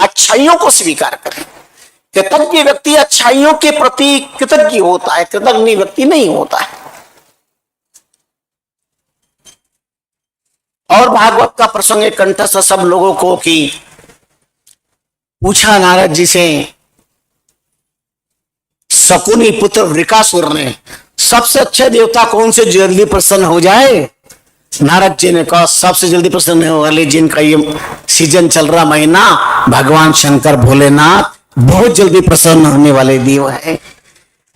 अच्छाइयों को स्वीकार करें। कृतज्ञ व्यक्ति अच्छाइयों के प्रति कृतज्ञ होता है, कृतज्ञ व्यक्ति नहीं होता है। और भागवत का प्रसंग कंठस्थ सब लोगों को कि पूछा नारद जी से, शकुनी पुत्र वृकासुर ने सबसे अच्छे देवता कौन से जल्दी प्रसन्न हो जाए? नारद जी ने कहा सबसे जल्दी प्रसन्न होने वाले जिनका ये सीजन चल रहा महीना, भगवान शंकर भोलेनाथ बहुत जल्दी प्रसन्न होने वाले देव है।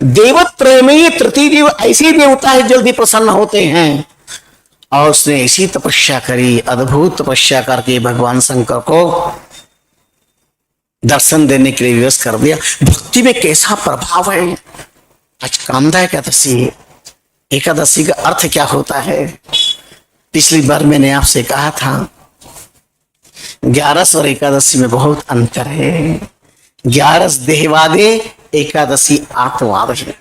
देवत्रय में ये तृतीय देव ऐसे देवता है जल्दी प्रसन्न होते हैं। और उसने ऐसी तपस्या करी, अद्भुत तपस्या करके भगवान शंकर को दर्शन देने के लिए विवश कर दिया। भक्ति में कैसा प्रभाव है। आज कामदा एकादशी है, एकादशी का अर्थ क्या होता है? पिछली बार मैंने आपसे कहा था 11 और एकादशी में बहुत अंतर है। 11 देहवादे, एकादशी आत्मवाद है।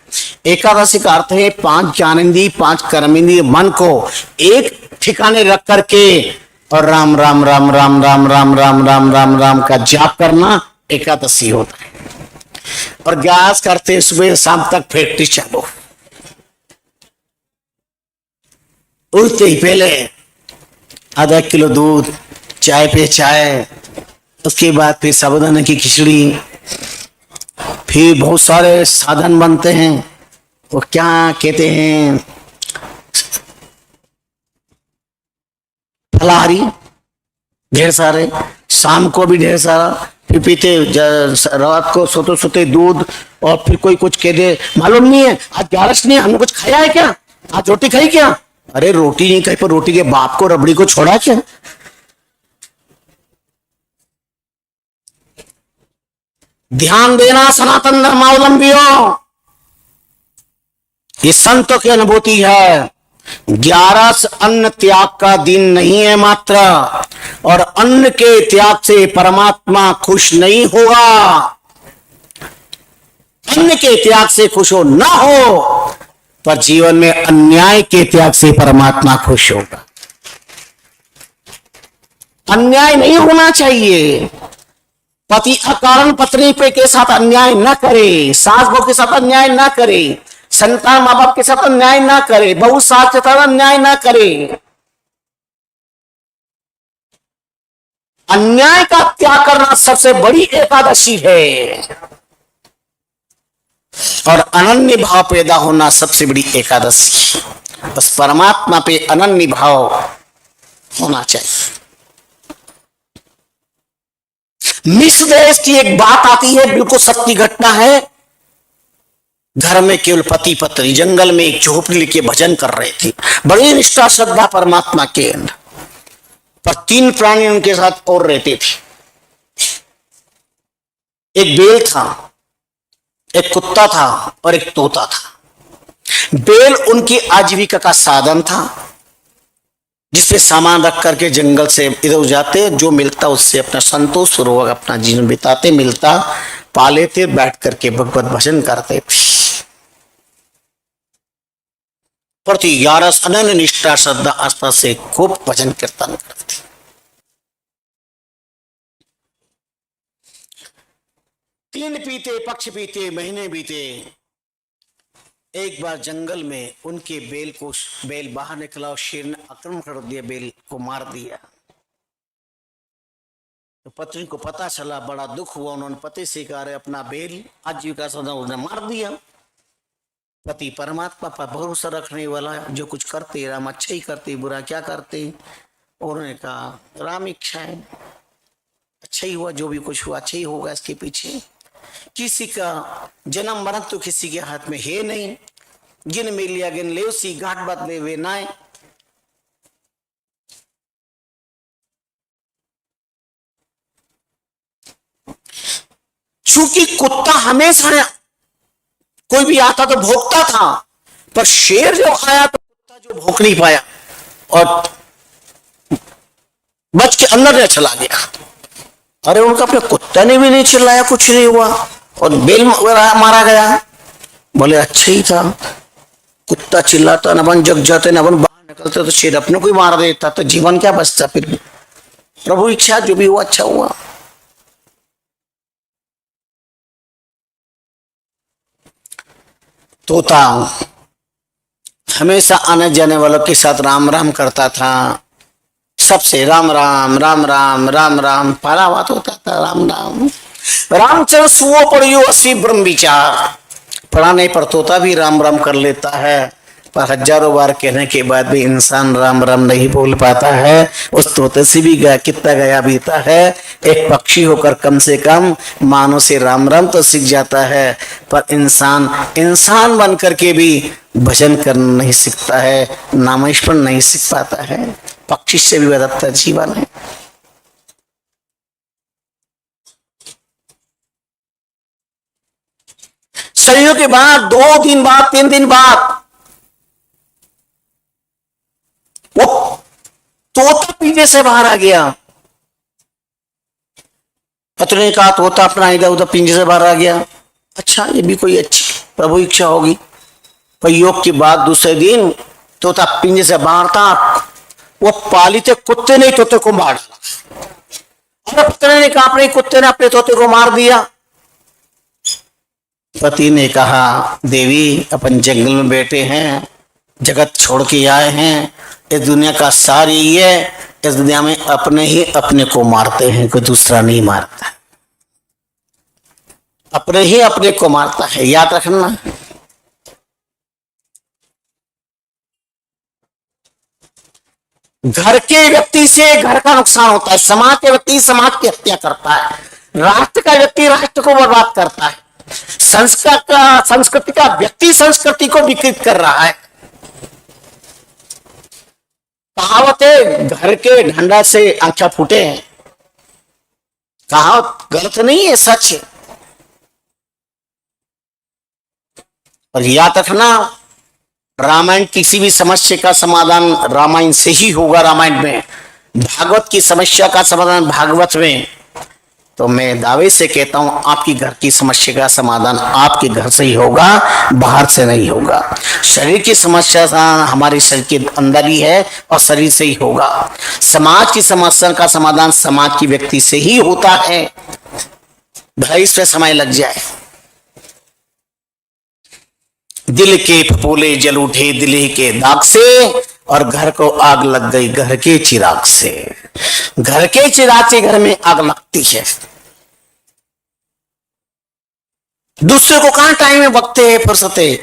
एकादशी का अर्थ है 5 ज्ञानेंद्रिय 5 कर्मेंद्रिय मन को एक ठिकाने रख करके और राम राम राम राम राम राम राम राम राम राम का जाप करना एकादशी होता है। और गैस करते सुबह शाम तक फैक्ट्री चालू। उठते ही पहले आधा किलो दूध, चाय पे चाय, उसके बाद फिर साबूदाना की खिचड़ी, फिर बहुत सारे साधन बनते हैं, वो क्या कहते हैं, फलाहारी ढेर सारे, शाम को भी ढेर सारा, फिर पीते रात को सोते सोते दूध, और फिर कोई कुछ कह दे मालूम नहीं है आज ग्यारस नहीं, हमने कुछ खाया है क्या, आज रोटी खाई क्या, अरे रोटी नहीं खाई पर रोटी के बाप को रबड़ी को छोड़ा क्या। ध्यान देना सनातन धर्मावलंबियों, ये संतों की अनुभूति है। 11 अन्न त्याग का दिन नहीं है मात्र, और अन्न के त्याग से परमात्मा खुश नहीं होगा। अन्न के त्याग से खुश हो ना हो, पर जीवन में अन्याय के त्याग से परमात्मा खुश होगा। अन्याय नहीं होना चाहिए। पति अकारण पत्नी पे के साथ अन्याय न करे, सास बहू के साथ अन्याय न करे, संतान मां बाप के साथ अन्याय ना करे, बहू सास के साथ अन्याय ना करे। अन्याय का त्याग करना सबसे बड़ी एकादशी है, और अनन्य भाव पैदा होना सबसे बड़ी एकादशी। बस परमात्मा पे अनन्य भाव होना चाहिए। मिस्र देश की एक बात आती है, बिल्कुल सत्य घटना है। घर में केवल पति पत्नी जंगल में एक झोपड़ी लेके भजन कर रहे थे, बड़ी निष्ठा श्रद्धा परमात्मा के अंदर, पर 3 प्राणी उनके साथ और रहते थे। एक बेल था, एक कुत्ता था और एक तोता था। बेल उनकी आजीविका का साधन था, जिसपे सामान रख करके जंगल से इधर जाते, जो मिलता उससे अपना संतोष पूर्वक अपना जीवन बिताते, मिलता पा लेते, बैठ करके भगवत भजन करते। प्रति 11 अनन्य निष्ठा श्रद्धा आस्था से खूब भजन कीर्तन करते। दिन बीते, पक्ष बीते, महीने बीते। एक बार जंगल में उनके बेल बाहर निकला और शेर ने आक्रमण कर दिया, बेल को मार दिया। तो पत्नी को पता चला, बड़ा दुख हुआ। उन्होंने पति से कहा, अपना बेल आजीविका साधन उसने मार दिया। पति परमात्मा पर भरोसा रखने वाला, जो कुछ करते राम अच्छा ही करते, बुरा क्या करते। उन्होंने कहा राम इच्छा है, अच्छा ही हुआ, जो भी कुछ हुआ अच्छा ही होगा। इसके पीछे किसी का जन्म मरण तो किसी के हाथ में है नहीं। गिन मिलिया गिन ले उसी, घाट बदले वे नाए। चूंकि कुत्ता हमेशा कोई भी आता तो भोंकता था, पर शेर जब आया तो कुत्ता जो भोंक नहीं पाया और बच के अंदर चला गया। अरे उनका अपने कुत्ता ने भी नहीं चिल्लाया, कुछ नहीं हुआ, और बेल मारा गया। बोले अच्छा ही था, कुत्ता चिल्लाता न बन जग जाते न बन बाहर निकलते तो शेर अपने को ही मार देता, तो जीवन क्या बचता। फिर भी प्रभु इच्छा, जो भी हुआ अच्छा हुआ। तोता हमेशा आने जाने वालों के साथ राम राम करता था, सबसे राम राम राम राम राम राम पारावात होता था। राम राम रामचंद्र सुओ पढ़ियो असी ब्रह्म विचार। पढ़ाने पर तोता भी राम राम कर लेता है, पर हजारों बार कहने के बाद भी इंसान राम राम नहीं बोल पाता है। उस तोते से भी कितना गया बीता है। एक पक्षी होकर कम से कम मानव से राम राम तो सीख जाता है, पर इंसान बन करके भी भजन करना नहीं सीखता है, नामस्मरण नहीं सीख पाता है। पक्षी से भी बदतर जीवन है। सदियों के बाद 2 दिन बाद 3 दिन बाद वो तोता पिंजरे से बाहर आ गया। पत्नी ने कहा तोता अपना इधर उधर पिंजरे से बाहर आ गया। अच्छा, ये भी कोई अच्छी प्रभु इच्छा होगी। पर योग के बाद दूसरे दिन तोता पिंजरे से बाहर था, वो पालिते कुत्ते ने तोते को मार डाला। पत्नी ने कहा अपने कुत्ते ने अपने तोते को मार दिया। पति ने कहा, देवी अपन जंगल में बैठे हैं, जगत छोड़ के आए हैं, इस दुनिया का सार यही है, इस दुनिया में अपने ही अपने को मारते हैं, कोई दूसरा नहीं मारता, अपने ही अपने को मारता है, याद रखना। घर के व्यक्ति से घर का नुकसान होता है, समाज के व्यक्ति समाज की हत्या करता है, राष्ट्र का व्यक्ति राष्ट्र को बर्बाद करता है, संस्कृति का व्यक्ति संस्कृति को विकृत कर रहा है। कहावत है, घर के ढंडा से आंखें फूटे हैं, कहावत गलत नहीं है, सच है। और याद रखना, रामायण किसी भी समस्या का समाधान रामायण से ही होगा, रामायण में। भागवत की समस्या का समाधान भागवत में। तो मैं दावे से कहता हूं, आपकी घर की समस्या का समाधान आपके घर से ही होगा, बाहर से नहीं होगा। शरीर की समस्या हमारे शरीर के अंदर ही है और शरीर से ही होगा। समाज की समस्या का समाधान समाज की व्यक्ति से ही होता है। भाई इस पे समय लग जाए। दिल के फफोले जल उठे दिल के दाग से, और घर को आग लग गई घर के चिराग से। घर के चिराग से घर में आग लगती है। दूसरे को कहां टाइम में वक्त है, फुर्सत है।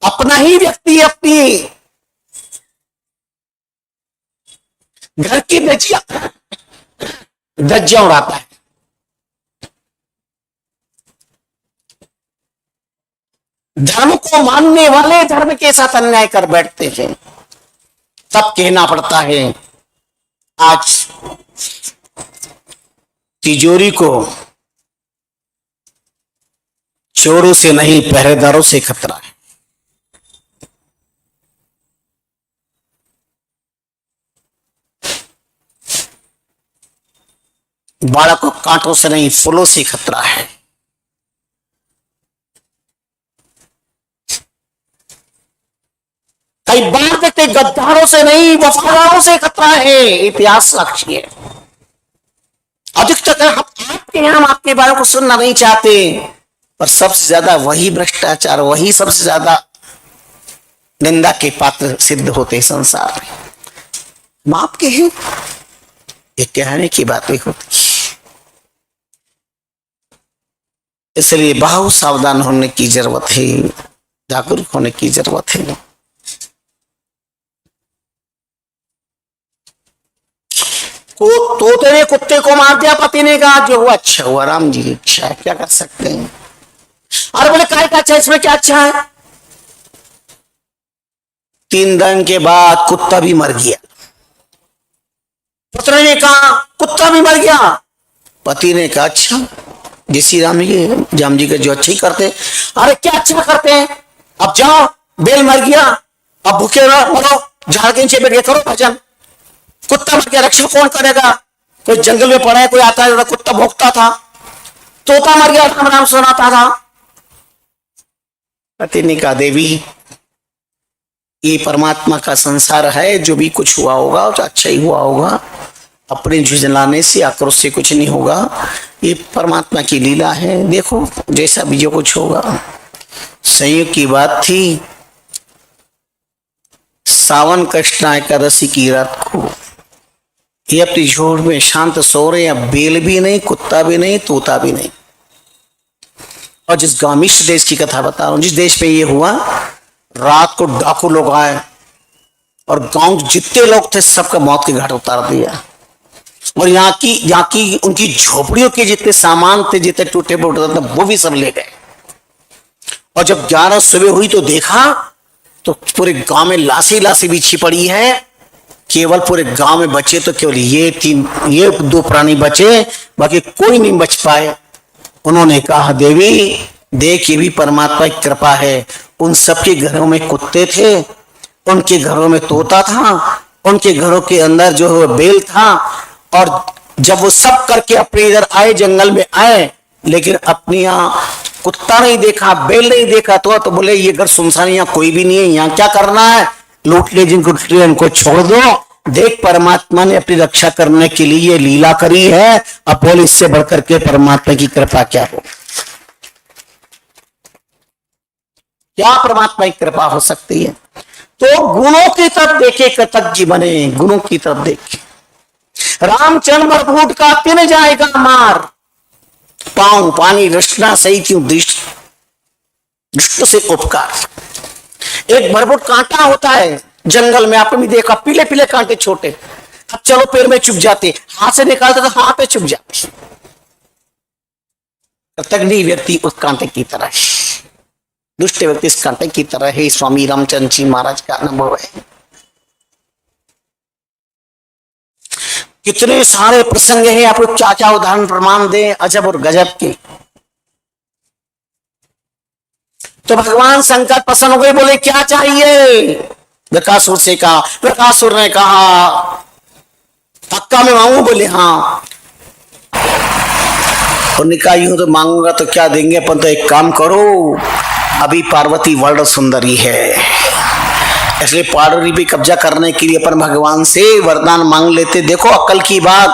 अपना ही व्यक्ति अपनी घर की धज्जियां उड़ाता है। धर्म को मानने वाले धर्म के साथ अन्याय कर बैठते हैं। तब कहना पड़ता है, आज तिजोरी को चोरों से नहीं पहरेदारों से खतरा है। बालक को कांटों से नहीं फूलों से खतरा है। कई बार देखते गद्दारों से नहीं वफादारों से खतरा है। इतिहास साक्षी है। अधिकतर आपके हम आपके बारे को सुनना नहीं चाहते, पर सबसे ज्यादा वही भ्रष्टाचार, वही सबसे ज्यादा निंदा के पात्र सिद्ध होते संसार में। माप के हैं, ये कहने की बातें होती। इसलिए बहुत सावधान होने की जरूरत है, जागरूक होने की जरूरत है। तोते ने कुत्ते को मार दिया, पति ने कहा जो हुआ अच्छा हुआ, राम जी की इच्छा है, क्या कर सकते हैं। अरे बोले काय का अच्छा, इसमें क्या अच्छा है। 3 दिन के बाद कुत्ता भी मर गया। पुत्र ने कहा कुत्ता भी मर गया। पति ने कहा अच्छा, जैसी राम जी का जो अच्छा ही करते। अरे क्या अच्छा करते हैं, अब जाओ, बेल मर गया, अब भूखे मरो, झाड़ के नीचे बैठ के करो भजन। कुत्ता मर गया, रक्षण कौन करेगा। कोई जंगल में पड़ा है, कोई आता है, कुत्ता भोंकता था। तोता मर गया, राम राम सुनाता था। पति ने कहा देवी, ये परमात्मा का संसार है, जो भी कुछ हुआ होगा तो अच्छा ही हुआ होगा। अपने झुंझलाने से आक्रोश से कुछ नहीं होगा, ये परमात्मा की लीला है। देखो जैसा भी जो कुछ होगा। संयोग की बात थी, सावन कृष्ण एकादशी की रात को ये अपनी झोड़ में शांत सो रहे हैं। बेल भी नहीं, कुत्ता भी नहीं, तोता भी नहीं। और जिस गांव, मिश्र देश की कथा बता रहा हूं, जिस देश में ये हुआ, रात को डाकू लोग आए और गांव जितने लोग थे सबका मौत के घाट उतार दिया। और यहाँ की उनकी झोपड़ियों के जितने सामान थे, जितने टूटे फूटे थे, वो भी सब ले गए। और जब 11 सुबह हुई तो देखा तो पूरे गांव में लाशी लाशी बिछी पड़ी है। केवल पूरे गांव में बचे तो केवल ये 2 प्राणी बचे, बाकी कोई नहीं बच पाए। उन्होंने कहा देवी देख, ये भी परमात्मा की कृपा है। उन सबके घरों में कुत्ते थे, उनके घरों में तोता था, उनके घरों के अंदर जो बेल था। और जब वो सब करके अपने इधर आए, जंगल में आए, लेकिन अपनी यहाँ कुत्ता नहीं देखा, बेल नहीं देखा। तो बोले ये घर सुनसान, यहाँ कोई भी नहीं है, यहाँ क्या करना है, लूट ले जिनको लूट ले, उनको छोड़ दो। देख परमात्मा ने अपनी रक्षा करने के लिए ये लीला करी है। अब बोल इससे बढ़कर के परमात्मा की कृपा क्या हो। क्या परमात्मा की कृपा हो सकती है? तो गुणों की तरफ देखे कृतज्ञ बने, गुणों की तरफ देखे। रामचंद्र भरभूट का तिन जाएगा मार, पांव पानी रचना सही क्यों दुष्ट से उपकार। एक भरभूट कांटा होता है जंगल में, आपने भी देखा, पीले पीले कांटे छोटे, अब चलो पैर में चुभ जाते, हाथ से निकालते तो हाथ पे चुभ जाते। कृतज्ञ व्यक्ति उस कांटे की तरह है, दुष्ट व्यक्ति इस कांटे की तरह है। स्वामी रामचंद्र जी महाराज का अनुभव है। कितने सारे प्रसंग हैं, आपको क्या क्या उदाहरण प्रमाण दें अजब और गजब के। तो भगवान शंकर प्रसन्न हो गए, बोले क्या चाहिए? बकासुर से कहा, बकासुर ने कहा पक्का मैं मांगू? बोले हाँ। उन्होंने कहा यूं तो मांगूंगा तो क्या देंगे अपन, तो एक काम करो, अभी पार्वती वर्ल्ड सुंदरी है, इसलिए पार्वती भी कब्जा करने के लिए अपन भगवान से वरदान मांग लेते। देखो अक्ल की बात।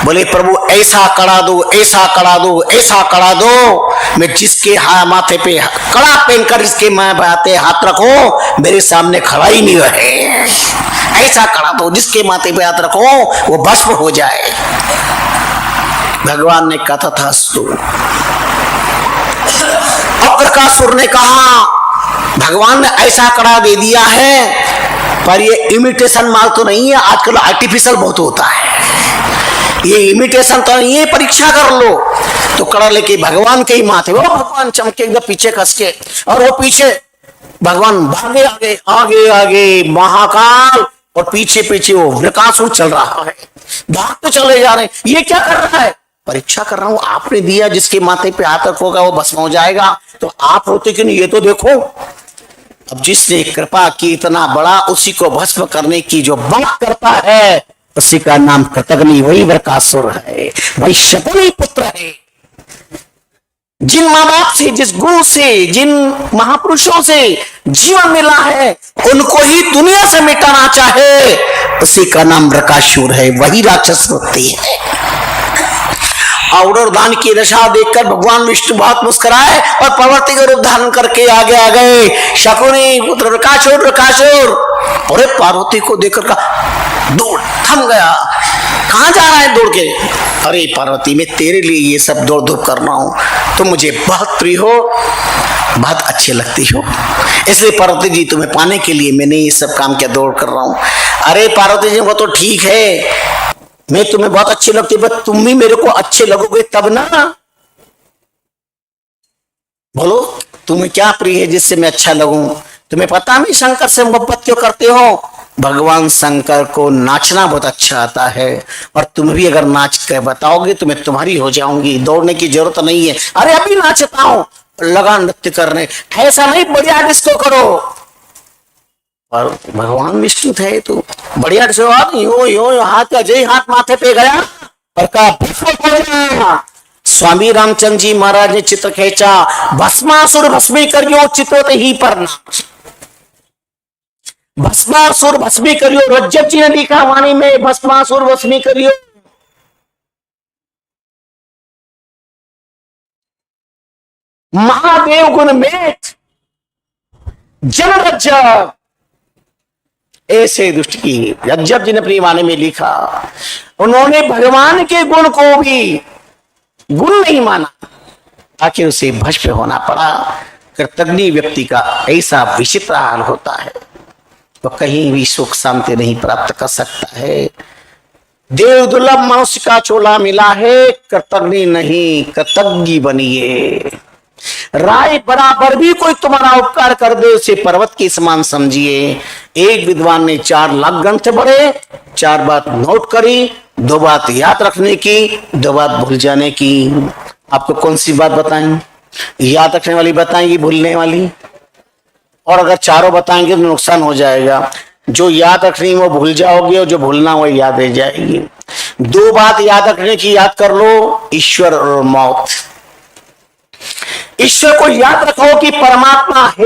बोले प्रभु ऐसा कड़ा दो, ऐसा कड़ा दो, ऐसा कड़ा दो, मैं जिसके माथे पे कड़ा पहनकर इसके माथे हाथ रखो मेरे सामने खड़ा ही नहीं रहे। ऐसा कड़ा दो जिसके माथे पे हाथ रखो वो भस्म हो जाए। भगवान ने कहा था अप्रकासुर ने कहा भगवान ने ऐसा कड़ा दे दिया है, पर ये इमिटेशन माल तो नहीं है, आजकल आर्टिफिशियल बहुत होता है, ये इमिटेशन तो नहीं है, परीक्षा कर लो। तो कड़ा लेके भगवान के ही माथे, वो भगवान चमके एकदम पीछे कस के, और वो पीछे भगवान भागे आगे आगे आगे महाकाल, और पीछे पीछे वो वृकासुर चल रहा है, भागते चले जा रहे हैं। ये क्या कर रहा है? परीक्षा कर रहा हूं, आपने दिया जिसके माथे पे हाथ रखोगा वो भस्म हो जाएगा, तो आप होते कि नहीं ये तो देखो। अब जिसने कृपा की इतना बड़ा, उसी को भस्म करने की जो बात करता है उसी का नाम कृतघ्नि, वही वृकासुर है, वही शकुनी पुत्र है। जिन माँ बाप से, जिस गुरु से, जिन महापुरुषों से जीवन मिला है उनको ही दुनिया से मिटाना चाहे, उसी का नाम वृकासुर है, वही राक्षस होती है। और दान की दशा देखकर भगवान विष्णु बहुत मुस्कुराए और पार्वती का रूप धारण करके आगे आ गए। शकुनी पुत्र वृकासुर, वृकासुर। और पार्वती को देखकर कहा दौड़, थम गया, कहां जा रहा है दौड़ के? अरे पार्वती मैं तेरे लिए ये सब दौड़ धूप कर रहा हूं, तुम मुझे बहुत प्रिय हो, बहुत अच्छे लगती हो, इसलिए पार्वती जी तुम्हें पाने के लिए मैंने ये सब काम क्या दौड़ कर रहा हूं। अरे पार्वती जी वो तो ठीक है, मैं तुम्हें बहुत अच्छी लगती है, बस तुम भी मेरे को अच्छे लगोगे तब ना। बोलो तुम्हें क्या प्रिय है जिससे मैं अच्छा लगूं? तुम्हें पता नहीं शंकर से मोहब्बत क्यों करते हो? भगवान शंकर को नाचना बहुत अच्छा आता है, और तुम भी अगर नाच कर बताओगे तो मैं तुम्हारी हो जाऊंगी, दौड़ने की जरूरत नहीं है। अरे अभी नाचता हूं, लगा नृत्य करने, ऐसा नहीं, बढ़िया डिस्को करो। और भगवान विष्णु थे तो बढ़िया यो हाथ का जय हाथ माथे पे गया और कहा स्वामी रामचंद्र जी महाराज ने चित्र खींचा, भस्मासुर भस्मी करियो चित्रों ही पर भस्मासुर भस्मी करियो। रज्जब जी ने लिखा वाणी में, भस्मासुर भस्मी करियो। महादेव गुण मेट जन रज्जब, ऐसे दुष्ट की रज्जब जी ने अपनी वाणी में लिखा। उन्होंने भगवान के गुण को भी गुण नहीं माना, आखिर उसे भस्म होना पड़ा। कृतघ्नि व्यक्ति का ऐसा विचित्र हाल होता है, तो कहीं भी सुख शांति नहीं प्राप्त कर सकता है। देव दुर्लभ मनुष्य का चोला मिला है, कृतघ्नि नहीं, कृतज्ञ बनिए। राय बराबर भी कोई तुम्हारा उपकार कर दे उसे पर्वत के समान समझिए। एक विद्वान ने 4 लाख ग्रंथ पढ़े, 4 बात नोट करी, 2 बात याद रखने की, 2 बात भूल जाने की। आपको कौन सी बात बताएं? याद रखने वाली बताएंगी, भूलने वाली? और अगर चारों बताएंगे तो नुकसान हो जाएगा। जो याद रखनी वो भूल जाओगे, और जो भूलना वो याद रह जाएगी। 2 बात याद रखने की याद कर लो, ईश्वर और मौत। ईश्वर को याद रखो कि परमात्मा है।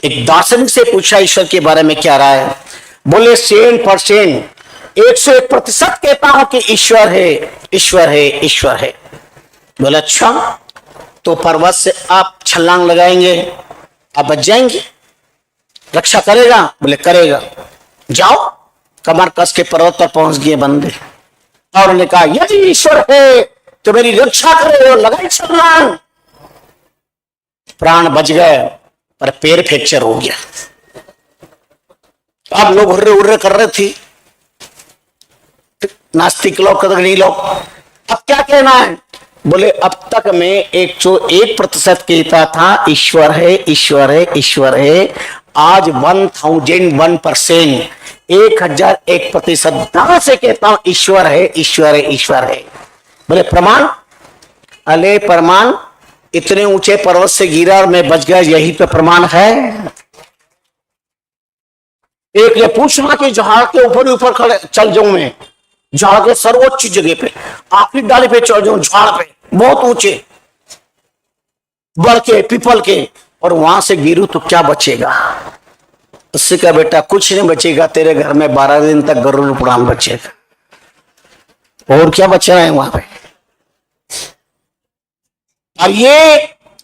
एक दार्शनिक से पूछा ईश्वर के बारे में क्या राय है? बोले 100%, 101% कहता हूं कि ईश्वर है, ईश्वर है, ईश्वर है। बोले अच्छा, तो पर्वत से आप छलांग लगाएंगे, आप बच जाएंगे। रक्षा करेगा? बोले करेगा। जाओ, कमर कस के पर्वत पर पहुंच गए बंदे, और उन्होंने कहा यदि ईश्वर है तो मेरी रक्षा करे, और लगाई छलांग। प्राण बच गए, पर पैर फ्रैक्चर हो गया। अब लोग हुर्रे हुर्रे कर रहे थे, नास्तिक लोग, कदगनी लोग। अब क्या कहना है? बोले अब तक मैं 101% कहता था ईश्वर है, ईश्वर है, ईश्वर है। आज 1001%, 1001% दांव से कहता हूं ईश्वर है, ईश्वर है, ईश्वर है। बोले प्रमाण? अले प्रमाण इतने ऊंचे पर्वत से गिरा और मैं बच गया, यही तो प्रमाण है। एक ने पूछा कि झाड़ के ऊपर खड़े चल जाऊं मैं, झाड़ के सर्वोच्च जगह पे, आखिरी डाली पे चढ़ जाऊं, झाड़ पे बहुत ऊंचे, बड़ के, पीपल के, और वहां से गिरू तो क्या बचेगा? उससे कहा बेटा कुछ नहीं बचेगा, तेरे घर में 12 दिन तक गरुड़ पुराण बचेगा, और क्या बचना है वहां पे। और ये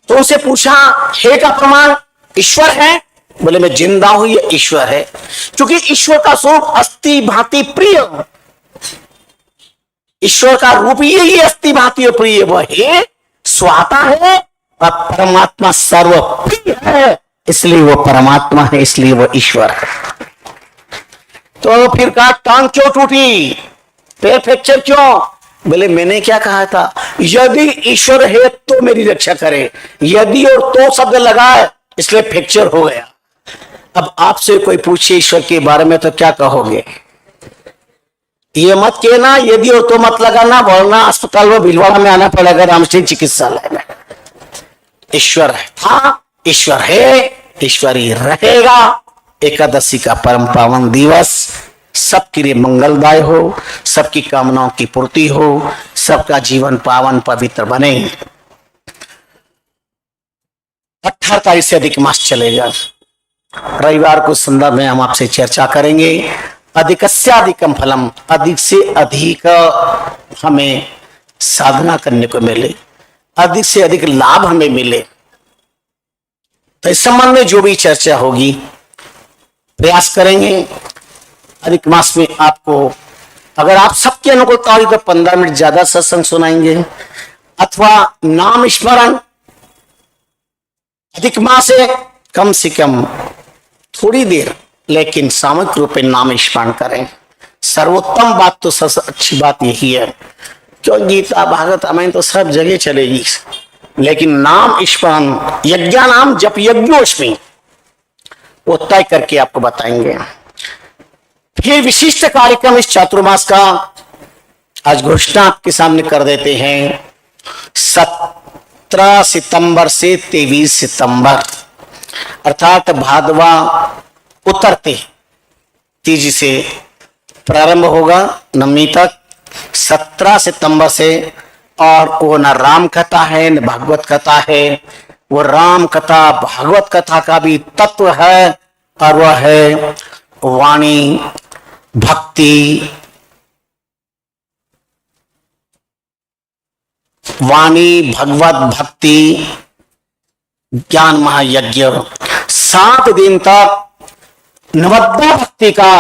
तो उसे पूछा हे का प्रमाण ईश्वर है? बोले मैं जिंदा हूं, ये ईश्वर है। क्योंकि ईश्वर का स्वरूप अस्थि भांति प्रिय, ईश्वर का रूप यही अस्थि भांति प्रिय, वह है, स्वाता है, और परमात्मा सर्वप्रिय है, इसलिए वो परमात्मा है, इसलिए वो ईश्वर है। तो फिर कहा टांग क्यों टूटी, पैर फ्रैक्चर क्यों? बोले मैंने क्या कहा था, यदि ईश्वर है तो मेरी रक्षा करे, यदि और तो शब्द लगाए इसलिए फ्रैक्चर हो गया। अब आपसे कोई पूछे ईश्वर के बारे में तो क्या कहोगे? ये मत कहना यदि और तो मत लगाना, वरना अस्पताल में भिलवाड़ा में आना पड़ेगा, रामसिंह चिकित्सालय में। ईश्वर था, ईश्वर है, ईश्वर ही रहेगा। एकादशी का परम पावन दिवस सबके लिए मंगलदाय हो, सबकी कामनाओं की पूर्ति हो, सबका जीवन पावन पवित्र बने। 18 तारीख से अधिक मास चलेगा। रविवार को संदर्भ में हम आपसे चर्चा करेंगे। अधिकस्याधिकम फलम, अधिक से अधिक हमें साधना करने को मिले, अधिक से अधिक लाभ हमें मिले। तो इस संबंध में जो भी चर्चा होगी प्रयास करेंगे। अधिक मास में आपको अगर आप सबके अनुकूलता हुई तो 15 मिनट ज्यादा सत्संग सुनाएंगे, अथवा नाम स्मरण। अधिक मास है, कम से कम थोड़ी देर लेकिन सामूहिक रूप में नाम स्मरण करें। सर्वोत्तम बात तो सबसे अच्छी बात यही है, क्यों गीता भागवत रामायण तो सब जगह चलेगी, लेकिन नाम स्मरण, यज्ञा नाम जप यज्ञोस्मि, वो तय करके आपको बताएंगे। फिर विशिष्ट कार्यक्रम इस चातुर्मास का आज घोषणा आपके सामने कर देते हैं। 17 सितंबर से 23 सितंबर अर्थात भादवा उतरते तीज से प्रारंभ होगा नवमी तक, 17 सितंबर से। और वो न राम कथा है न भागवत कथा है, वो राम कथा भागवत कथा का भी तत्व है, और वह है वाणी, भक्ति, वाणी, भगवत भक्ति, ज्ञान महायज्ञ। 7 दिन तक नवद्या भक्ति का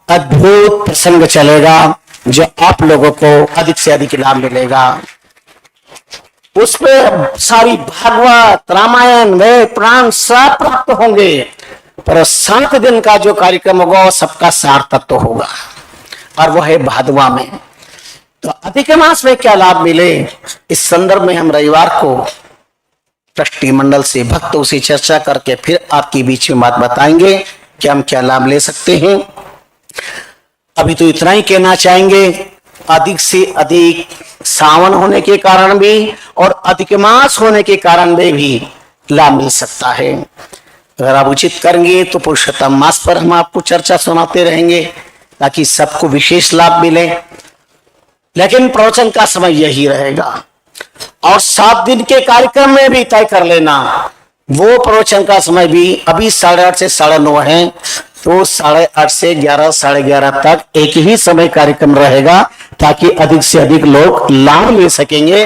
अद्भुत प्रसंग चलेगा, जो आप लोगों को अधिक से अधिक लाभ मिलेगा। उसमें सारी भागवत, रामायण, वेद, पुराण सब प्राप्त होंगे, पर 7 दिन का जो कार्यक्रम होगा वो सबका सार तत्व होगा, और वह है भादवा में। तो अधिक मास में क्या लाभ मिले, इस संदर्भ में हम रविवार को ट्रस्टी मंडल से भक्तों से चर्चा करके फिर आपके बीच में बात बताएंगे कि हम क्या लाभ ले सकते हैं। अभी तो इतना ही कहना चाहेंगे, अधिक से अधिक सावन होने के कारण भी और अधिक मास होने के कारण में भी लाभ मिल सकता है। अगर आप उचित करेंगे तो पुरुषोत्तम मास पर हम आपको चर्चा सुनाते रहेंगे, ताकि सबको विशेष लाभ मिले। लेकिन प्रवचन का समय यही रहेगा, और 7 दिन के कार्यक्रम में भी तय कर लेना, वो प्रवचन का समय भी अभी 8:30 से 9:30 है, तो 8:30 से 11, 11:30 तक एक ही समय कार्यक्रम रहेगा, ताकि अधिक से अधिक लोग लाभ ले सकेंगे।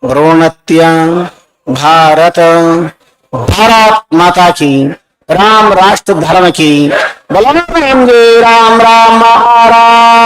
भ्रूणत्या भारत। भारत माता की, राम राष्ट्र धर्म की। बोलो राम जी, राम राम महाराज।